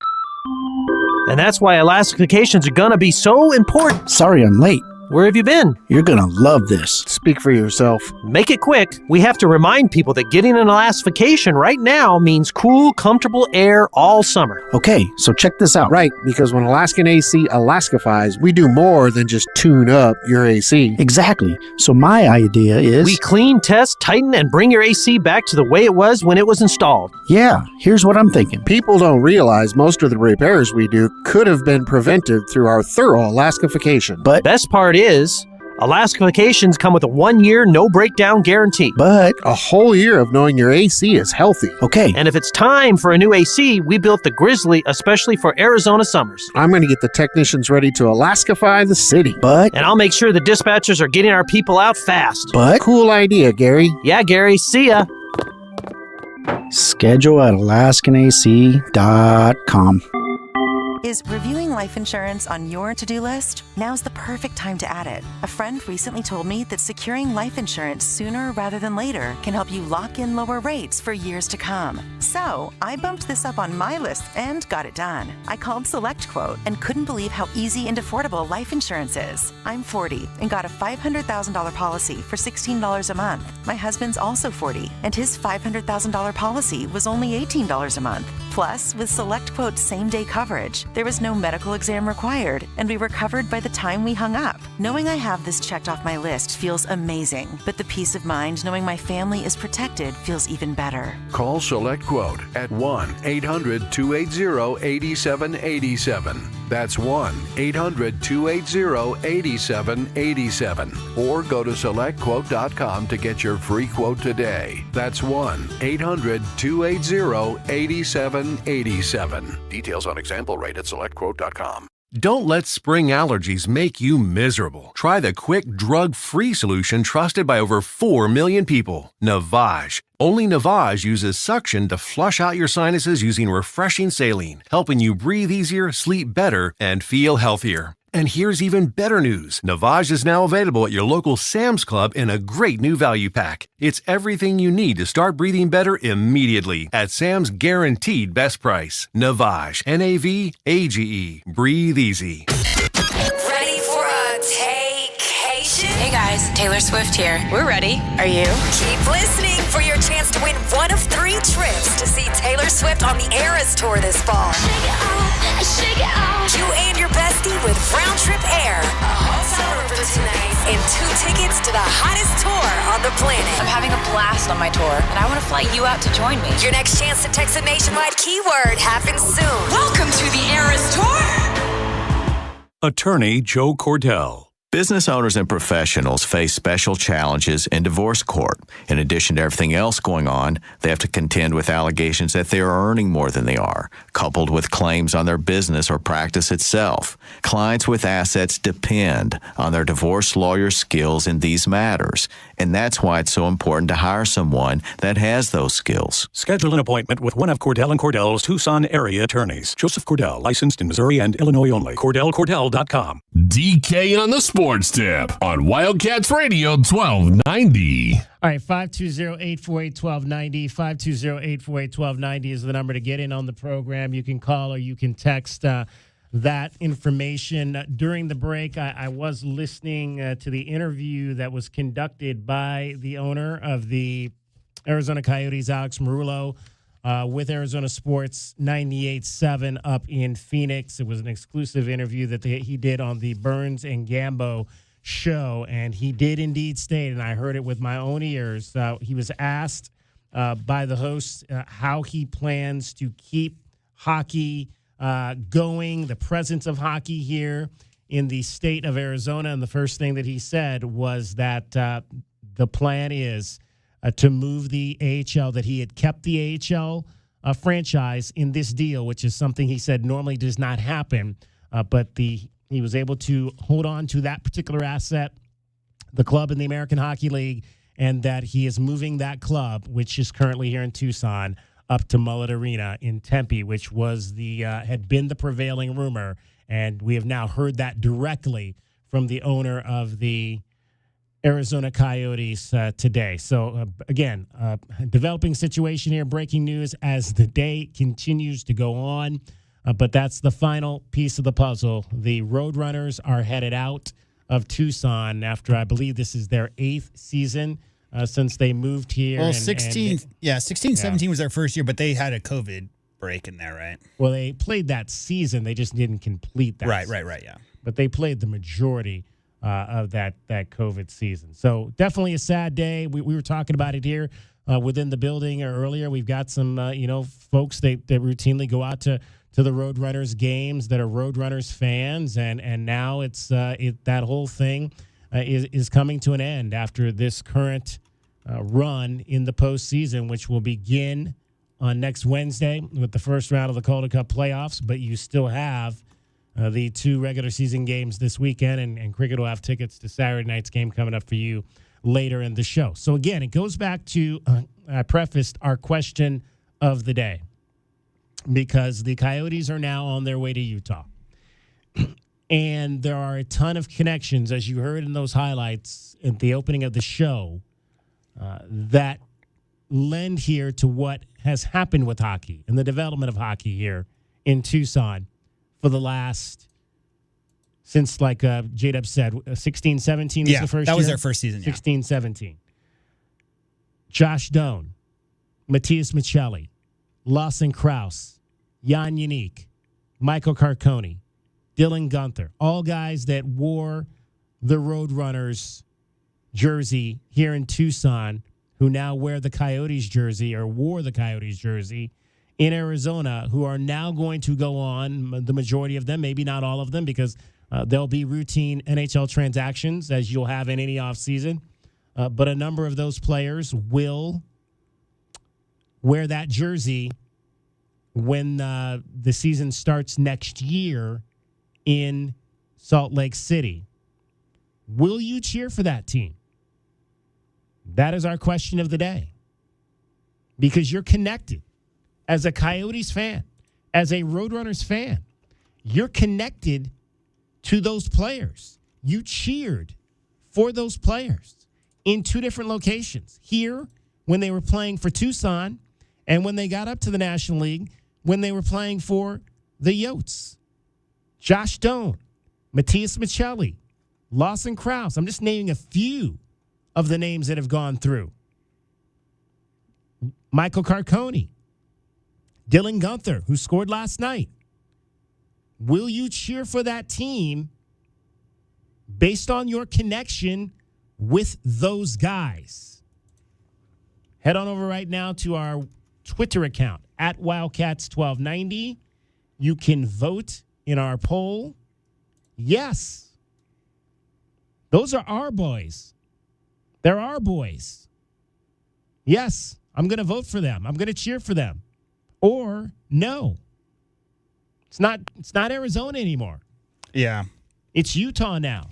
And that's why Alaska vacations are gonna be so important. Sorry I'm late. Where have you been? You're gonna love this. Speak for yourself. Make it quick. We have to remind people that getting an Alaska vacation right now means cool, comfortable air all summer. Okay, so check this out. Right, because when Alaskan AC Alaskifies, we do more than just tune up your AC. Exactly. So my idea is... we clean, test, tighten, and bring your AC back to the way it was when it was installed. Yeah, here's what I'm thinking. People don't realize most of the repairs we do could have been prevented through our thorough Alaskification. But best part is, Alaska vacations come with a 1-year no breakdown guarantee. But a whole year of knowing your AC is healthy. Okay. And if it's time for a new AC, we built the Grizzly especially for Arizona summers. I'm going to get the technicians ready to Alaskify the city. And I'll make sure the dispatchers are getting our people out fast. But cool idea, Gary. Yeah, Gary. See ya. Schedule at alaskanac.com. Is reviewing life insurance on your to-do list? Now's the perfect time to add it. A friend recently told me that securing life insurance sooner rather than later can help you lock in lower rates for years to come. So I bumped this up on my list and got it done. I called SelectQuote and couldn't believe how easy and affordable life insurance is. I'm 40 and got a $500,000 policy for $16 a month. My husband's also 40 and his $500,000 policy was only $18 a month. Plus, with SelectQuote's same-day coverage, there was no medical exam required, and we were covered by the time we hung up. Knowing I have this checked off my list feels amazing, but the peace of mind knowing my family is protected feels even better. Call SelectQuote at 1-800-280-8787. That's 1-800-280-8787. Or go to SelectQuote.com to get your free quote today. That's 1-800-280-8787. Details on example rate at SelectQuote.com. Don't let spring allergies make you miserable. Try the quick, drug-free solution trusted by over 4 million people, Navage. Only Navage uses suction to flush out your sinuses using refreshing saline, helping you breathe easier, sleep better, and feel healthier. And here's even better news. Navage is now available at your local Sam's Club in a great new value pack. It's everything you need to start breathing better immediately at Sam's guaranteed best price. Navage, Navage. Breathe easy. guys, Taylor Swift here. We're ready. Are you? Keep listening for your chance to win one of 3 trips to see Taylor Swift on the Eras Tour this fall. Shake it out. You and your bestie with Round Trip Air, a hotel room for tonight, and 2 tickets to the hottest tour on the planet. I'm having a blast on my tour, and I want to fly you out to join me. Your next chance to text a nationwide keyword happens soon. Welcome to the Eras Tour. Attorney Joe Cordell. Business owners and professionals face special challenges in divorce court. In addition to everything else going on, they have to contend with allegations that they are earning more than they are, coupled with claims on their business or practice itself. Clients with assets depend on their divorce lawyer skills in these matters, and that's why it's so important to hire someone that has those skills. Schedule an appointment with one of Cordell & Cordell's Tucson area attorneys. Joseph Cordell, licensed in Missouri and Illinois only. CordellCordell.com. DK on the Sports Tip on Wildcats Radio 1290. All right, 520-848-1290. 520-848-1290 is the number to get in on the program. You can call or you can text that information. During the break, I was listening to the interview that was conducted by the owner of the Arizona Coyotes, Alex Meruelo, with Arizona Sports 98.7 up in Phoenix. It was an exclusive interview that he did on the Burns and Gambo show, and he did indeed state, and I heard it with my own ears, he was asked by the host how he plans to keep hockey going, the presence of hockey here in the state of Arizona, and the first thing that he said was that the plan is to move the AHL, that he had kept the AHL franchise in this deal, which is something he said normally does not happen, but he was able to hold on to that particular asset, the club in the American Hockey League, and that he is moving that club, which is currently here in Tucson, up to Mullett Arena in Tempe, which was had been the prevailing rumor, and we have now heard that directly from the owner of the Arizona Coyotes today. So, again, developing situation here, breaking news as the day continues to go on. But that's the final piece of the puzzle. The Roadrunners are headed out of Tucson after, I believe this is their 8th season since they moved here. Well, 17 was their first year, but they had a COVID break in there, right? Well, they played that season. They just didn't complete that Right, season. yeah. But they played the majority of that COVID season. So definitely a sad day. We were talking about it here within the building earlier. We've got some, folks that routinely go out to the Roadrunners games that are Roadrunners fans, and now it's that whole thing is coming to an end after this current run in the postseason, which will begin on next Wednesday with the first round of the Calder Cup playoffs. But you still have the 2 regular season games this weekend, and Cricket will have tickets to Saturday night's game coming up for you later in the show. So, again, it goes back to I prefaced our question of the day, because the Coyotes are now on their way to Utah. And there are a ton of connections, as you heard in those highlights at the opening of the show, that lend here to what has happened with hockey and the development of hockey here in Tucson for the last, since, like J-Dub said, 16-17 was the first year? That was their first season, 16-17. Josh Doan, Matthias Michelli, Lawson Krause, Jan Yannick, Michael Carcone, Dylan Gunther, all guys that wore the Roadrunners jersey here in Tucson, who now wear the Coyotes jersey or wore the Coyotes jersey in Arizona, who are now going to go on, the majority of them, maybe not all of them, because there'll be routine NHL transactions, as you'll have in any offseason. But a number of those players will wear that jersey when the season starts next year in Salt Lake City. Will you cheer for that team? That is our question of the day. Because you're connected. As a Coyotes fan, as a Roadrunners fan, you're connected to those players. You cheered for those players in 2 different locations. Here, when they were playing for Tucson, and when they got up to the National League, when they were playing for the Yotes. Josh Doan, Matthias Michelli, Lawson Krause. I'm just naming a few of the names that have gone through. Michael Carcone. Dylan Gunther, who scored last night. Will you cheer for that team based on your connection with those guys? Head on over right now to our Twitter account, at Wildcats1290. You can vote in our poll. Yes. Those are our boys. They're our boys. Yes, I'm going to vote for them. I'm going to cheer for them. Or no. It's not Arizona anymore. Yeah. It's Utah now.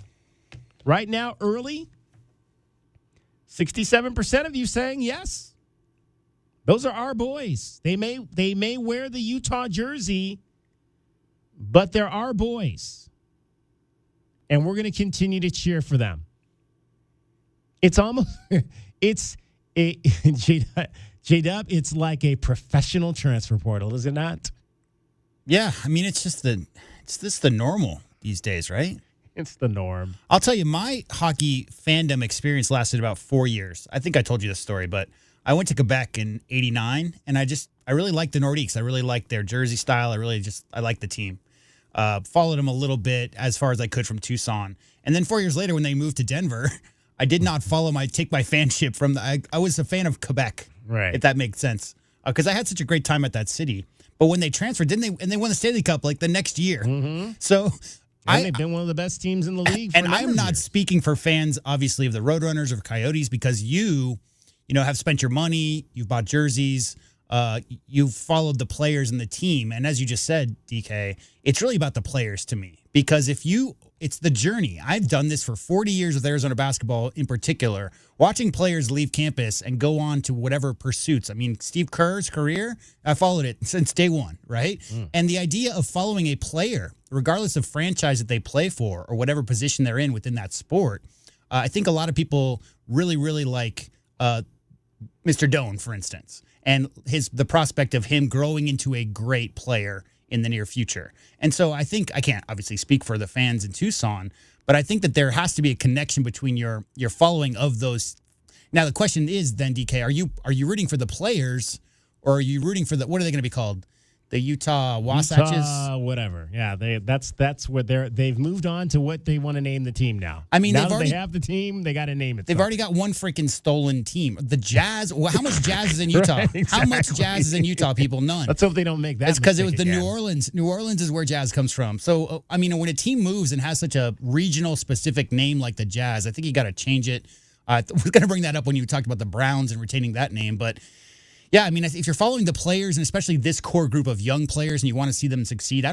Right now, early, 67% of you saying yes. Those are our boys. They may wear the Utah jersey, but they're our boys. And we're going to continue to cheer for them. It's almost J-Dub, it's like a professional transfer portal, is it not? Yeah, I mean, it's just the normal these days, right? It's the norm. I'll tell you, my hockey fandom experience lasted about 4 years. I think I told you this story, but I went to Quebec in '89, and I really liked the Nordiques. I really liked their jersey style. I liked the team. Followed them a little bit as far as I could from Tucson. And then 4 years later, when they moved to Denver, I did not take my fanship from I was a fan of Quebec, right? If that makes sense, because I had such a great time at that city. But when they transferred, didn't they? And they won the Stanley Cup like the next year. Mm-hmm. So they've been one of the best teams in the league. And I'm not speaking for fans, obviously, of the Roadrunners or Coyotes, because you have spent your money, you've bought jerseys, you've followed the players and the team. And as you just said, DK, it's really about the players to me, because it's the journey. I've done this for 40 years with Arizona basketball in particular, watching players leave campus and go on to whatever pursuits. I mean, Steve Kerr's career, I followed it since day one, right? And the idea of following a player, regardless of franchise that they play for or whatever position they're in within that sport, I think a lot of people really, really like Mr. Doan, for instance, and the prospect of him growing into a great player in the near future. And so I think, I can't obviously speak for the fans in Tucson, but I think that there has to be a connection between your following of those. Now the question is then, DK, are you rooting for the players, or are you rooting for what are they going to be called? The Utah Wasatches? Whatever. Yeah, that's what they've moved on to what they want to name the team now. I mean, now they have the team, they got to name it. They've already got one freaking stolen team. The Jazz. Well, how much Jazz is in Utah? Right, exactly. How much Jazz is in Utah, people? None. Let's hope they don't make that. It's because it was the again. New Orleans. New Orleans is where Jazz comes from. So, I mean, when a team moves and has such a regional specific name like the Jazz, I think you got to change it. I was going to bring that up when you talked about the Browns and retaining that name, but yeah, I mean, if you're following the players, and especially this core group of young players, and you want to see them succeed, I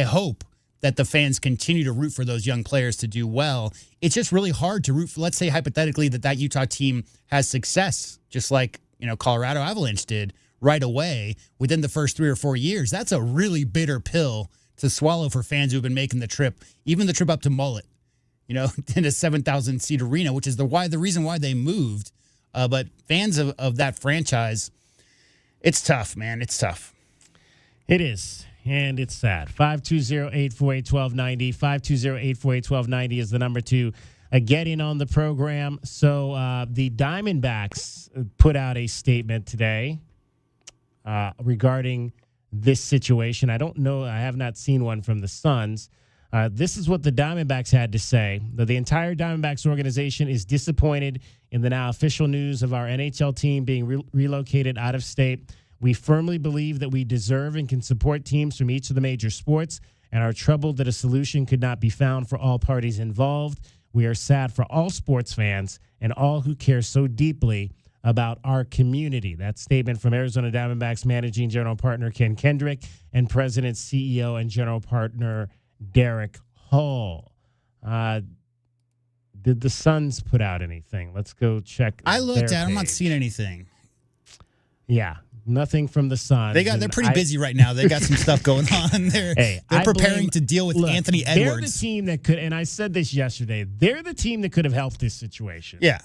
hope that the fans continue to root for those young players to do well. It's just really hard to root for, let's say hypothetically, that Utah team has success, just like, Colorado Avalanche did right away within the first 3 or 4 years. That's a really bitter pill to swallow for fans who've been making the trip, even the trip up to Mullett, in a 7,000 seat arena, which is the reason why they moved. But fans of that franchise, it's tough, man. It's tough. It is, and it's sad. 520-848-1290. 520-848-1290 is the number to get in on the program. So the Diamondbacks put out a statement today regarding this situation. I don't know. I have not seen one from the Suns. This is what the Diamondbacks had to say. The entire Diamondbacks organization is disappointed in the now official news of our NHL team being relocated out of state. We firmly believe that we deserve and can support teams from each of the major sports and are troubled that a solution could not be found for all parties involved. We are sad for all sports fans and all who care so deeply about our community. That statement from Arizona Diamondbacks Managing General Partner Ken Kendrick and President, CEO, and General Partner Derek Hall. Did the Suns put out anything? Let's go check. I looked at. I'm not seeing anything. Yeah, nothing from the Suns. They're pretty busy right now. They got some stuff going on. They're preparing to deal with Anthony Edwards. They're the team that could, and I said this yesterday. They're the team that could have helped this situation. Yeah,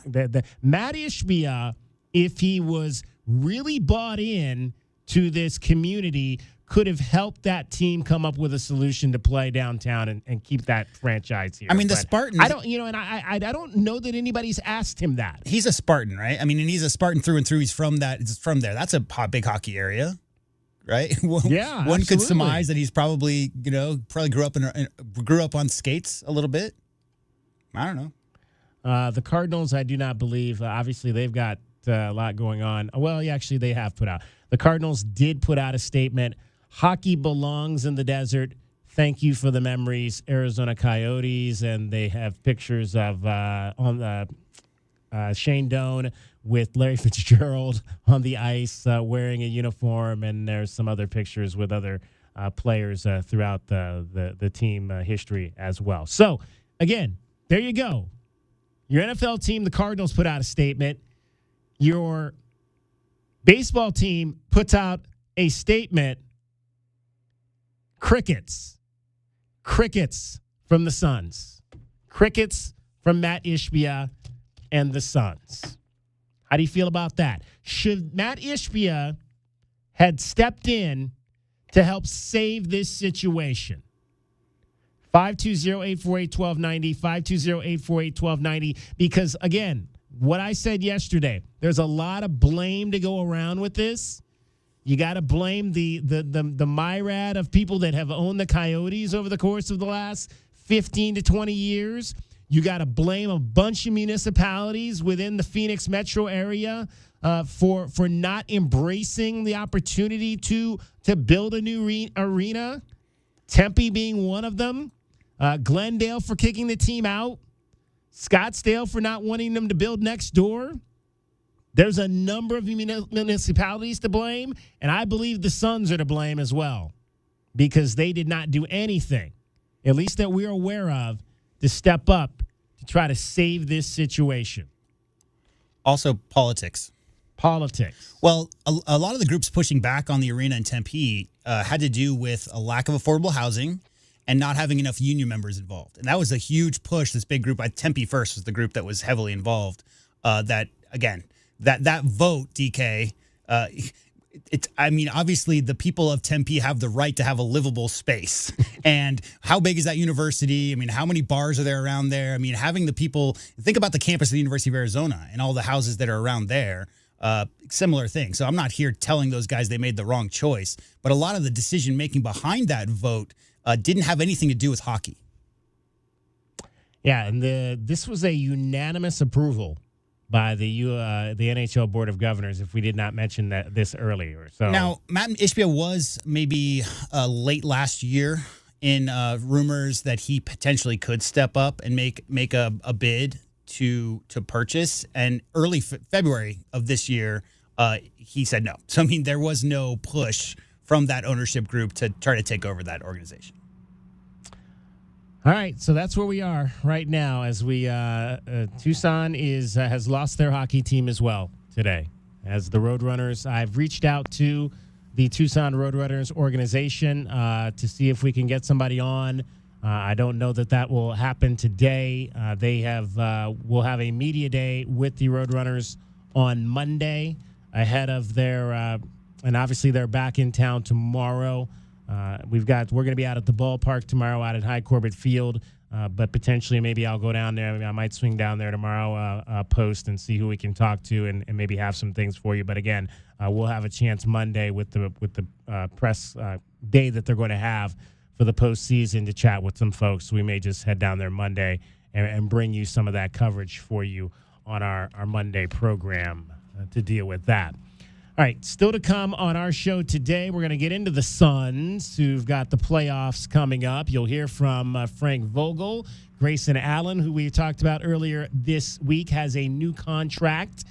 Matty Ishbia, if he was really bought in to this community, could have helped that team come up with a solution to play downtown and keep that franchise here. I mean, the But Spartans. I don't, and I don't know that anybody's asked him that. He's a Spartan, right? I mean, and he's a Spartan through and through. He's from there. That's a big hockey area, right? Yeah, one could absolutely. surmise that he's probably grew up on skates a little bit. I don't know. The Cardinals, I do not believe. Obviously, they've got a lot going on. Well, yeah, actually, they have put out. The Cardinals did put out a statement. Hockey belongs in the desert. Thank you for the memories, Arizona Coyotes. And they have pictures of Shane Doan with Larry Fitzgerald on the ice wearing a uniform. And there's some other pictures with other players throughout the team history as well. So, again, there you go. Your NFL team, the Cardinals, put out a statement. Your baseball team puts out a statement. Crickets from the Suns. Crickets from Matt Ishbia and the Suns. How do you feel about that? Should Matt Ishbia had stepped in to help save this situation? 520-848-1290, 520-848-1290. Because, again, what I said yesterday, there's a lot of blame to go around with this. You got to blame the myriad of people that have owned the Coyotes over the course of the last 15 to 20 years. You got to blame a bunch of municipalities within the Phoenix metro area for not embracing the opportunity to build a new arena. Tempe being one of them. Glendale for kicking the team out. Scottsdale for not wanting them to build next door. There's a number of municipalities to blame, and I believe the Suns are to blame as well because they did not do anything, at least that we're aware of, to step up to try to save this situation. Also, politics. Well, a lot of the groups pushing back on the arena in Tempe had to do with a lack of affordable housing and not having enough union members involved. And that was a huge push. This big group, Tempe First was the group that was heavily involved. That vote, DK, obviously the people of Tempe have the right to have a livable space. And how big is that university? I mean, how many bars are there around there? I mean, having the people, think about the campus of the University of Arizona and all the houses that are around there. Similar thing. So I'm not here telling those guys they made the wrong choice, but a lot of the decision making behind that vote didn't have anything to do with hockey. Yeah, and this was a unanimous approval by the NHL Board of Governors, if we did not mention this earlier. So now, Matt Ishbia was maybe late last year in rumors that he potentially could step up and make a bid to purchase. And early February of this year, he said no. So, I mean, there was no push from that ownership group to try to take over that organization. All right, so that's where we are right now as we Tucson has lost their hockey team as well today. As the Roadrunners, I've reached out to the Tucson Roadrunners organization to see if we can get somebody on. I don't know that will happen today. We'll have a media day with the Roadrunners on Monday ahead of their and obviously they're back in town tomorrow. We're going to be out at the ballpark tomorrow out at High Corbett Field, but potentially maybe I'll go down there. I might swing down there tomorrow, post and see who we can talk to and maybe have some things for you. But again, we'll have a chance Monday with the press day that they're going to have for the postseason to chat with some folks. We may just head down there Monday and bring you some of that coverage for you on our Monday program to deal with that. All right, still to come on our show today, we're going to get into the Suns, who've got the playoffs coming up. You'll hear from Frank Vogel. Grayson Allen, who we talked about earlier this week, has a new contract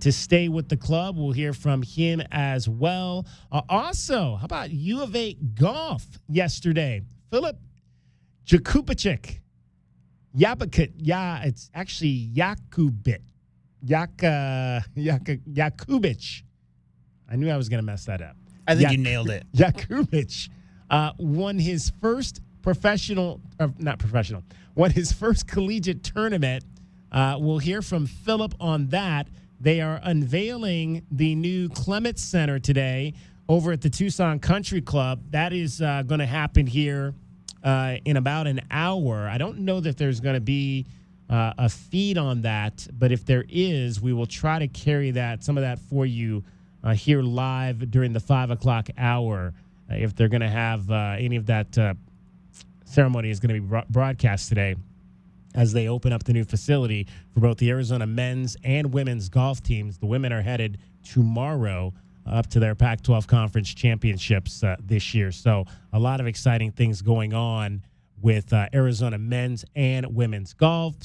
to stay with the club. We'll hear from him as well. Also, how about U of A golf yesterday? Philip Jakubczyk. It's actually Jakubczyk. Jakubczyk. I knew I was going to mess that up. I think you nailed it. Jakubczyk won his first won his first collegiate tournament. We'll hear from Philip on that. They are unveiling the new Clements Center today over at the Tucson Country Club. That is going to happen here in about an hour. I don't know that there's going to be a feed on that, but if there is, we will try to carry some of that for you here live during the 5 o'clock hour. If they're going to have any of that ceremony is going to be broadcast today as they open up the new facility for both the Arizona men's and women's golf teams. The women are headed tomorrow up to their Pac-12 Conference Championships this year. So a lot of exciting things going on with Arizona men's and women's golf.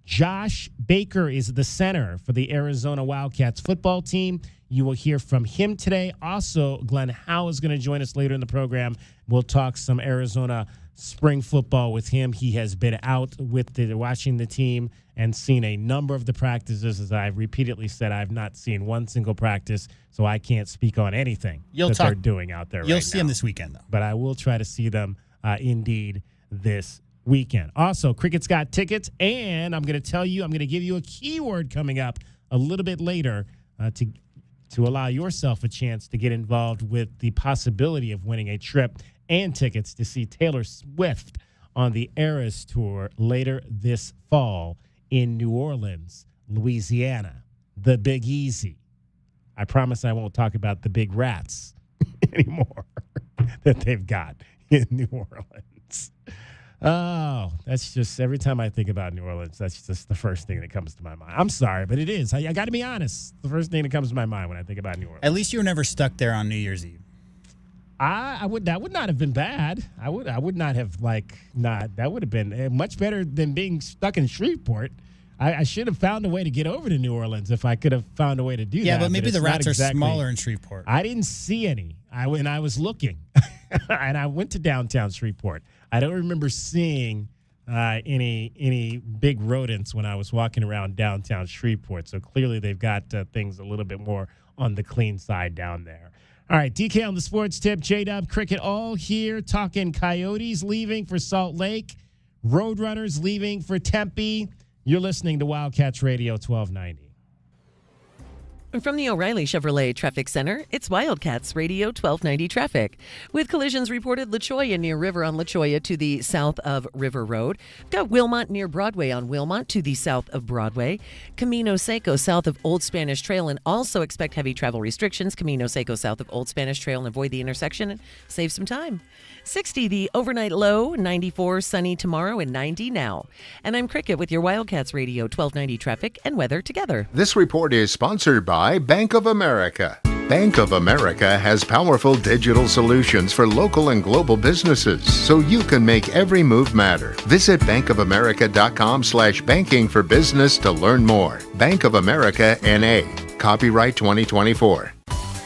Josh Baker is the center for the Arizona Wildcats football team. You will hear from him today. Also, Glenn Howe is going to join us later in the program. We'll talk some Arizona spring football with him. He has been out with watching the team and seen a number of the practices. As I've repeatedly said, I've not seen one single practice, so I can't speak on anything they're doing out there. You'll see them this weekend, though. But I will try to see them indeed this weekend. Also, Cricket's got tickets, and I'm going to give you a keyword coming up a little bit later to allow yourself a chance to get involved with the possibility of winning a trip and tickets to see Taylor Swift on the Eras Tour later this fall in New Orleans, Louisiana, the Big Easy. I promise I won't talk about the big rats anymore that they've got in New Orleans. Oh, that's just every time I think about New Orleans, that's just the first thing that comes to my mind. I'm sorry, but it is. I got to be honest. The first thing that comes to my mind when I think about New Orleans. At least you were never stuck there on New Year's Eve. That would not have been bad. I would not have that would have been much better than being stuck in Shreveport. I should have found a way to get over to New Orleans if I could have found a way to do that. Yeah, but maybe the rats are smaller in Shreveport. I didn't see any. When I was looking, and I went to downtown Shreveport. I don't remember seeing any big rodents when I was walking around downtown Shreveport. So clearly they've got things a little bit more on the clean side down there. All right, DK on the sports tip, J-Dub, Cricket, all here talking Coyotes leaving for Salt Lake, Roadrunners leaving for Tempe. You're listening to Wildcats Radio 1290. From the O'Reilly Chevrolet Traffic Center, it's Wildcats Radio 1290 traffic. With collisions reported La Cholla near River on La Cholla to the south of River Road. We've got Wilmot near Broadway on Wilmot to the south of Broadway. Camino Seco south of Old Spanish Trail, and also expect heavy travel restrictions. Camino Seco south of Old Spanish Trail, and avoid the intersection and save some time. 60 the overnight low, 94 sunny tomorrow, and 90 now. And I'm Cricket with your Wildcats Radio 1290 traffic and weather together. This report is sponsored by Bank of America. Bank of America has powerful digital solutions for local and global businesses, so you can make every move matter. Visit bankofamerica.com/banking for business to learn more. Bank of America N.A. Copyright 2024.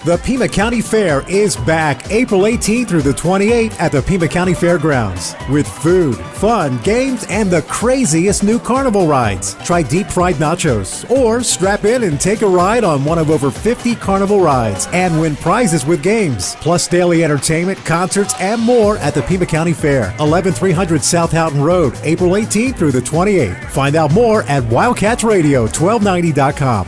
The Pima County Fair is back April 18th through the 28th at the Pima County Fairgrounds with food, fun, games, and the craziest new carnival rides. Try deep fried nachos or strap in and take a ride on one of over 50 carnival rides and win prizes with games. Plus daily entertainment, concerts, and more at the Pima County Fair, 11300 South Houghton Road, April 18th through the 28th. Find out more at wildcatsradio1290.com.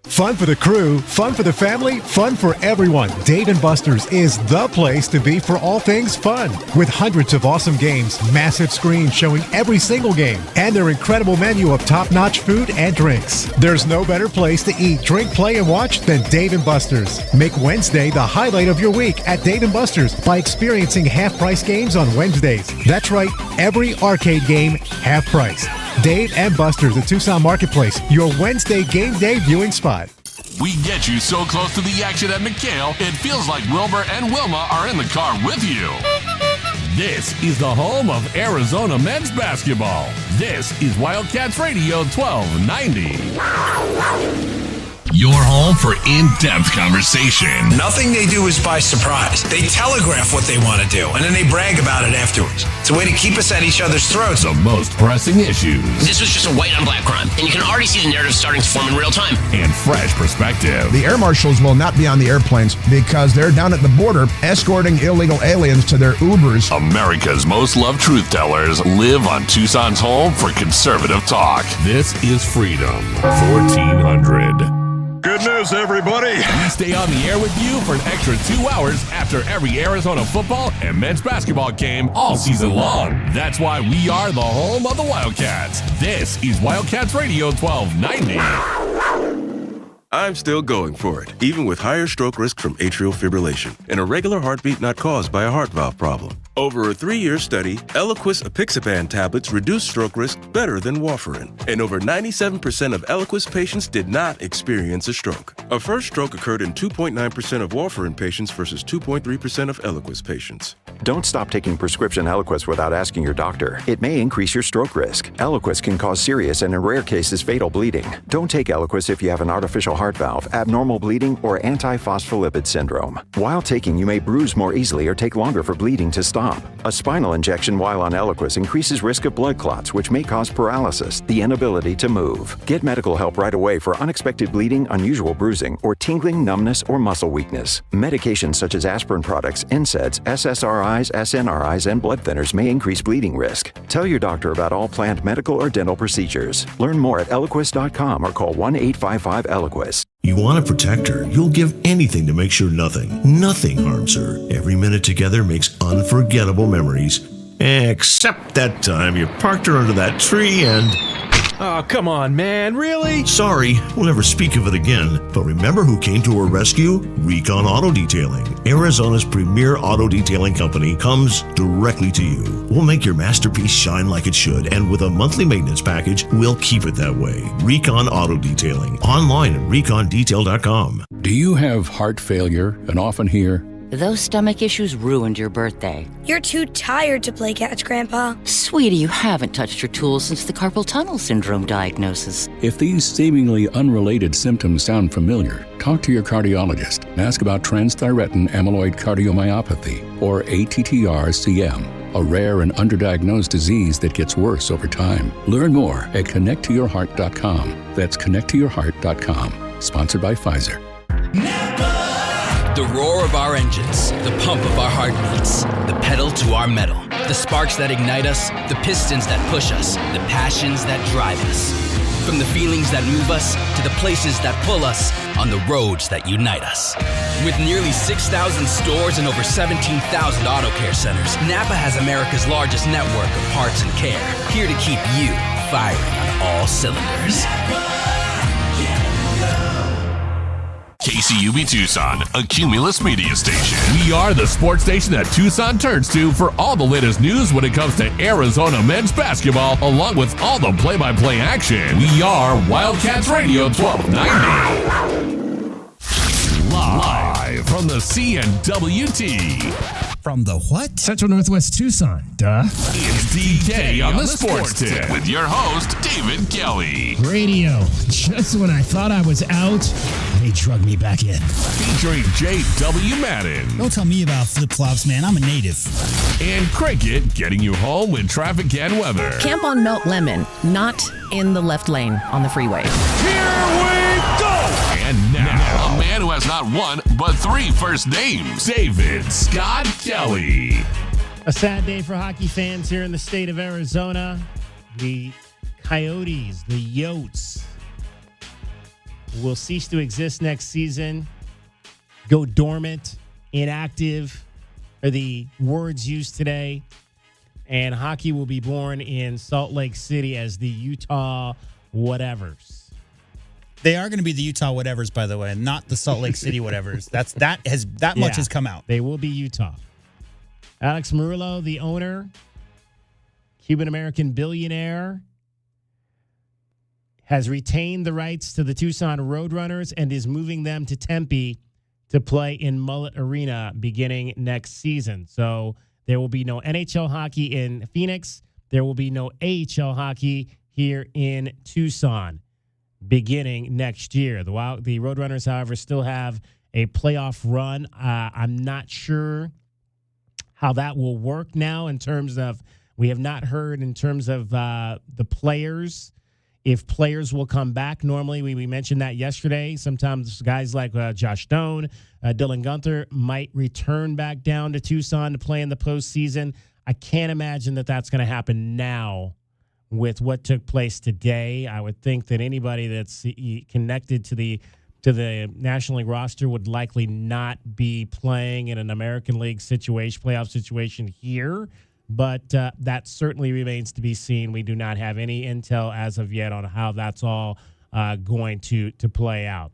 Fun for the crew, fun for the family, fun for everyone. Dave & Buster's is the place to be for all things fun. With hundreds of awesome games, massive screens showing every single game, and their incredible menu of top-notch food and drinks. There's no better place to eat, drink, play, and watch than Dave & Buster's. Make Wednesday the highlight of your week at Dave & Buster's by experiencing half-price games on Wednesdays. That's right, every arcade game, half price. Dave & Buster's at Tucson Marketplace, your Wednesday game day viewing spot. We get you so close to the action at McHale, it feels like Wilbur and Wilma are in the car with you. This is the home of Arizona men's basketball. This is Wildcats Radio 1290. Your home for in-depth conversation. Nothing they do is by surprise. They telegraph what they want to do, and then they brag about it afterwards. It's a way to keep us at each other's throats. The most pressing issues. This was just a white on black crime, and you can already see the narrative starting to form in real time. And fresh perspective. The air marshals will not be on the airplanes because they're down at the border escorting illegal aliens to their Ubers. America's most loved truth tellers live on Tucson's home for conservative talk. This is Freedom 1400. Good news, everybody. We stay on the air with you for an extra 2 hours after every Arizona football and men's basketball game all season long. That's why we are the home of the Wildcats. This is Wildcats Radio 1290. I'm still going for it, even with higher stroke risk from atrial fibrillation and a regular heartbeat not caused by a heart valve problem. Over a 3-year study, Eliquis apixaban tablets reduce stroke risk better than warfarin, and over 97% of Eliquis patients did not experience a stroke. A first stroke occurred in 2.9% of warfarin patients versus 2.3% of Eliquis patients. Don't stop taking prescription Eliquis without asking your doctor. It may increase your stroke risk. Eliquis can cause serious and in rare cases fatal bleeding. Don't take Eliquis if you have an artificial heart valve, abnormal bleeding, or antiphospholipid syndrome. While taking, you may bruise more easily or take longer for bleeding to stop. A spinal injection while on Eliquis increases risk of blood clots, which may cause paralysis, the inability to move. Get medical help right away for unexpected bleeding, unusual bruising, or tingling, numbness, or muscle weakness. Medications such as aspirin products, NSAIDs, SSRIs, SNRIs, and blood thinners may increase bleeding risk. Tell your doctor about all planned medical or dental procedures. Learn more at Eliquis.com or call 1-855-ELIQUIS. You want to protect her. You'll give anything to make sure nothing harms her. Every minute together makes unforgettable memories. Except that time you parked her under that tree and... Oh, come on, man. Really? Sorry, we'll never speak of it again. But remember who came to her rescue? Recon Auto Detailing. Arizona's premier auto detailing company comes directly to you. We'll make your masterpiece shine like it should, and with a monthly maintenance package, we'll keep it that way. Recon Auto Detailing. Online at recondetail.com. Do you have heart failure and often hear, "Those stomach issues ruined your birthday"? "You're too tired to play catch, Grandpa." Sweetie, you haven't touched your tools since the carpal tunnel syndrome diagnosis. If these seemingly unrelated symptoms sound familiar, talk to your cardiologist and ask about transthyretin amyloid cardiomyopathy, or ATTR-CM, a rare and underdiagnosed disease that gets worse over time. Learn more at connecttoyourheart.com. That's connecttoyourheart.com. Sponsored by Pfizer. The roar of our engines, the pump of our heartbeats, the pedal to our metal, the sparks that ignite us, the pistons that push us, the passions that drive us. From the feelings that move us to the places that pull us on the roads that unite us. With nearly 6,000 stores and over 17,000 auto care centers, Napa has America's largest network of parts and care, here to keep you firing on all cylinders. KCUB Tucson, a Cumulus media station. We are the sports station that Tucson turns to for all the latest news when it comes to Arizona men's basketball, along with all the play-by-play action. We are Wildcats Radio 1290. Live from the CNWT. From the what? Central Northwest Tucson, duh. It's DK on the Sports Tip with your host, David Kelly. Radio. Just when I thought I was out, they drug me back in. Featuring J.W. Madden. Don't tell me about flip-flops, man. I'm a native. And Cricket getting you home with traffic and weather. Camp on Melt Lemon, not in the left lane on the freeway. Here we go! And now, a man who has not one, but 3 first names, David Scott Kelly. A sad day for hockey fans here in the state of Arizona. The Coyotes, the Yotes, will cease to exist next season, go dormant, inactive, are the words used today. And hockey will be born in Salt Lake City as the Utah whatevers. They are going to be the Utah whatevers, by the way, not the Salt Lake City whatevers. That much has come out. They will be Utah. Alex Meruelo, the owner, Cuban-American billionaire, has retained the rights to the Tucson Roadrunners and is moving them to Tempe to play in Mullett Arena beginning next season. So there will be no NHL hockey in Phoenix. There will be no AHL hockey here in Tucson beginning next year. The Roadrunners, however, still have a playoff run. I'm not sure how that will work now in terms of, we have not heard in terms of the players, if players will come back. Normally, we mentioned that yesterday. Sometimes guys like Josh Stone, Dylan Gunther might return back down to Tucson to play in the postseason. I can't imagine that that's going to happen now with what took place today. I would think that anybody that's connected to the to the National League roster would likely not be playing in an American League situation, playoff situation here. But that certainly remains to be seen. We do not have any intel as of yet on how that's all going to play out.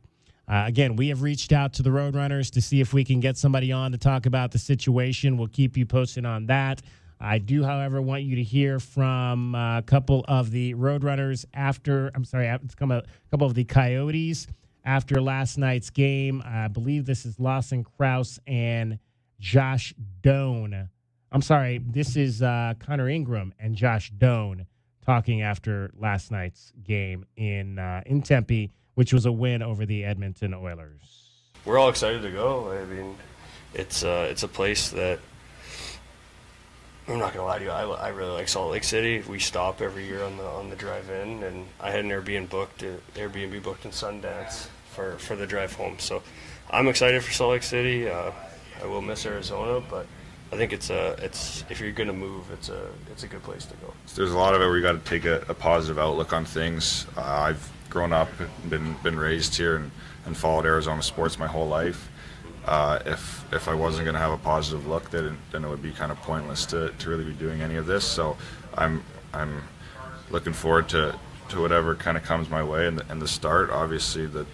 Again, we have reached out to the Roadrunners to see if we can get somebody on to talk about the situation. We'll keep you posted on that. I do, however, want you to hear from a couple of the Roadrunners a couple of the Coyotes after last night's game. I believe this is Lawson Krause and Josh Doan. I'm sorry, this is Connor Ingram and Josh Doan talking after last night's game in Tempe, which was a win over the Edmonton Oilers. We're all excited to go. I mean, it's a place that, I'm not gonna lie to you, I really like Salt Lake City. We stop every year on the drive in, and I had an Airbnb booked in Sundance for the drive home. So I'm excited for Salt Lake City. I will miss Arizona, but I think it's if you're gonna move, it's a good place to go. There's a lot of it where you got to take a positive outlook on things. I've grown up, been raised here, and followed Arizona sports my whole life. If I wasn't going to have a positive look, then it would be kind of pointless to really be doing any of this. So I'm looking forward to whatever kind of comes my way. And the start, obviously, that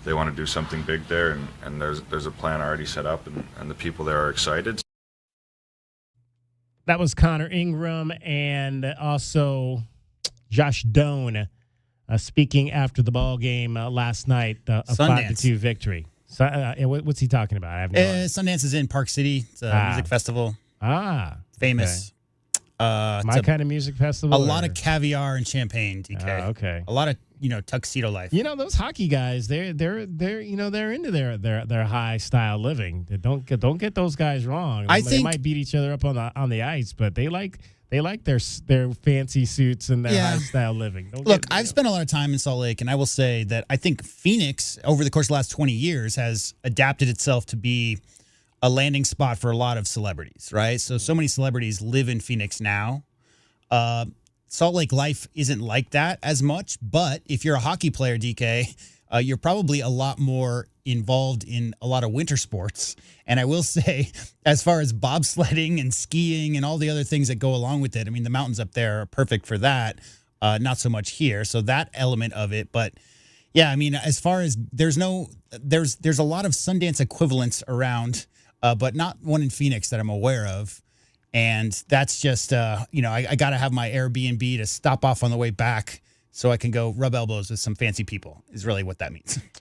they want to do something big there, and there's a plan already set up, and the people there are excited. That was Connor Ingram and also Josh Doan speaking after the ball game last night, a 5-2 victory. So, what's he talking about? I have no idea. Sundance is in Park City. It's a music festival. Famous. Okay. My kind of music festival? A lot of caviar and champagne, DK. Okay. A lot of, tuxedo life. Those hockey guys, they're into their high style living. Don't get those guys wrong. They might beat each other up on the ice, but they like their fancy suits and their high style living. I've spent a lot of time in Salt Lake, and I will say that I think Phoenix, over the course of the last 20 years, has adapted itself to be a landing spot for a lot of celebrities, right? So many celebrities live in Phoenix now. Salt Lake life isn't like that as much, but if you're a hockey player, DK, you're probably a lot more involved in a lot of winter sports. And I will say, as far as bobsledding and skiing and all the other things that go along with it, I mean, the mountains up there are perfect for that. Not so much here. So that element of it. But yeah, I mean, as far as there's a lot of Sundance equivalents around, but not one in Phoenix that I'm aware of. And that's just, I got to have my Airbnb to stop off on the way back so I can go rub elbows with some fancy people is really what that means.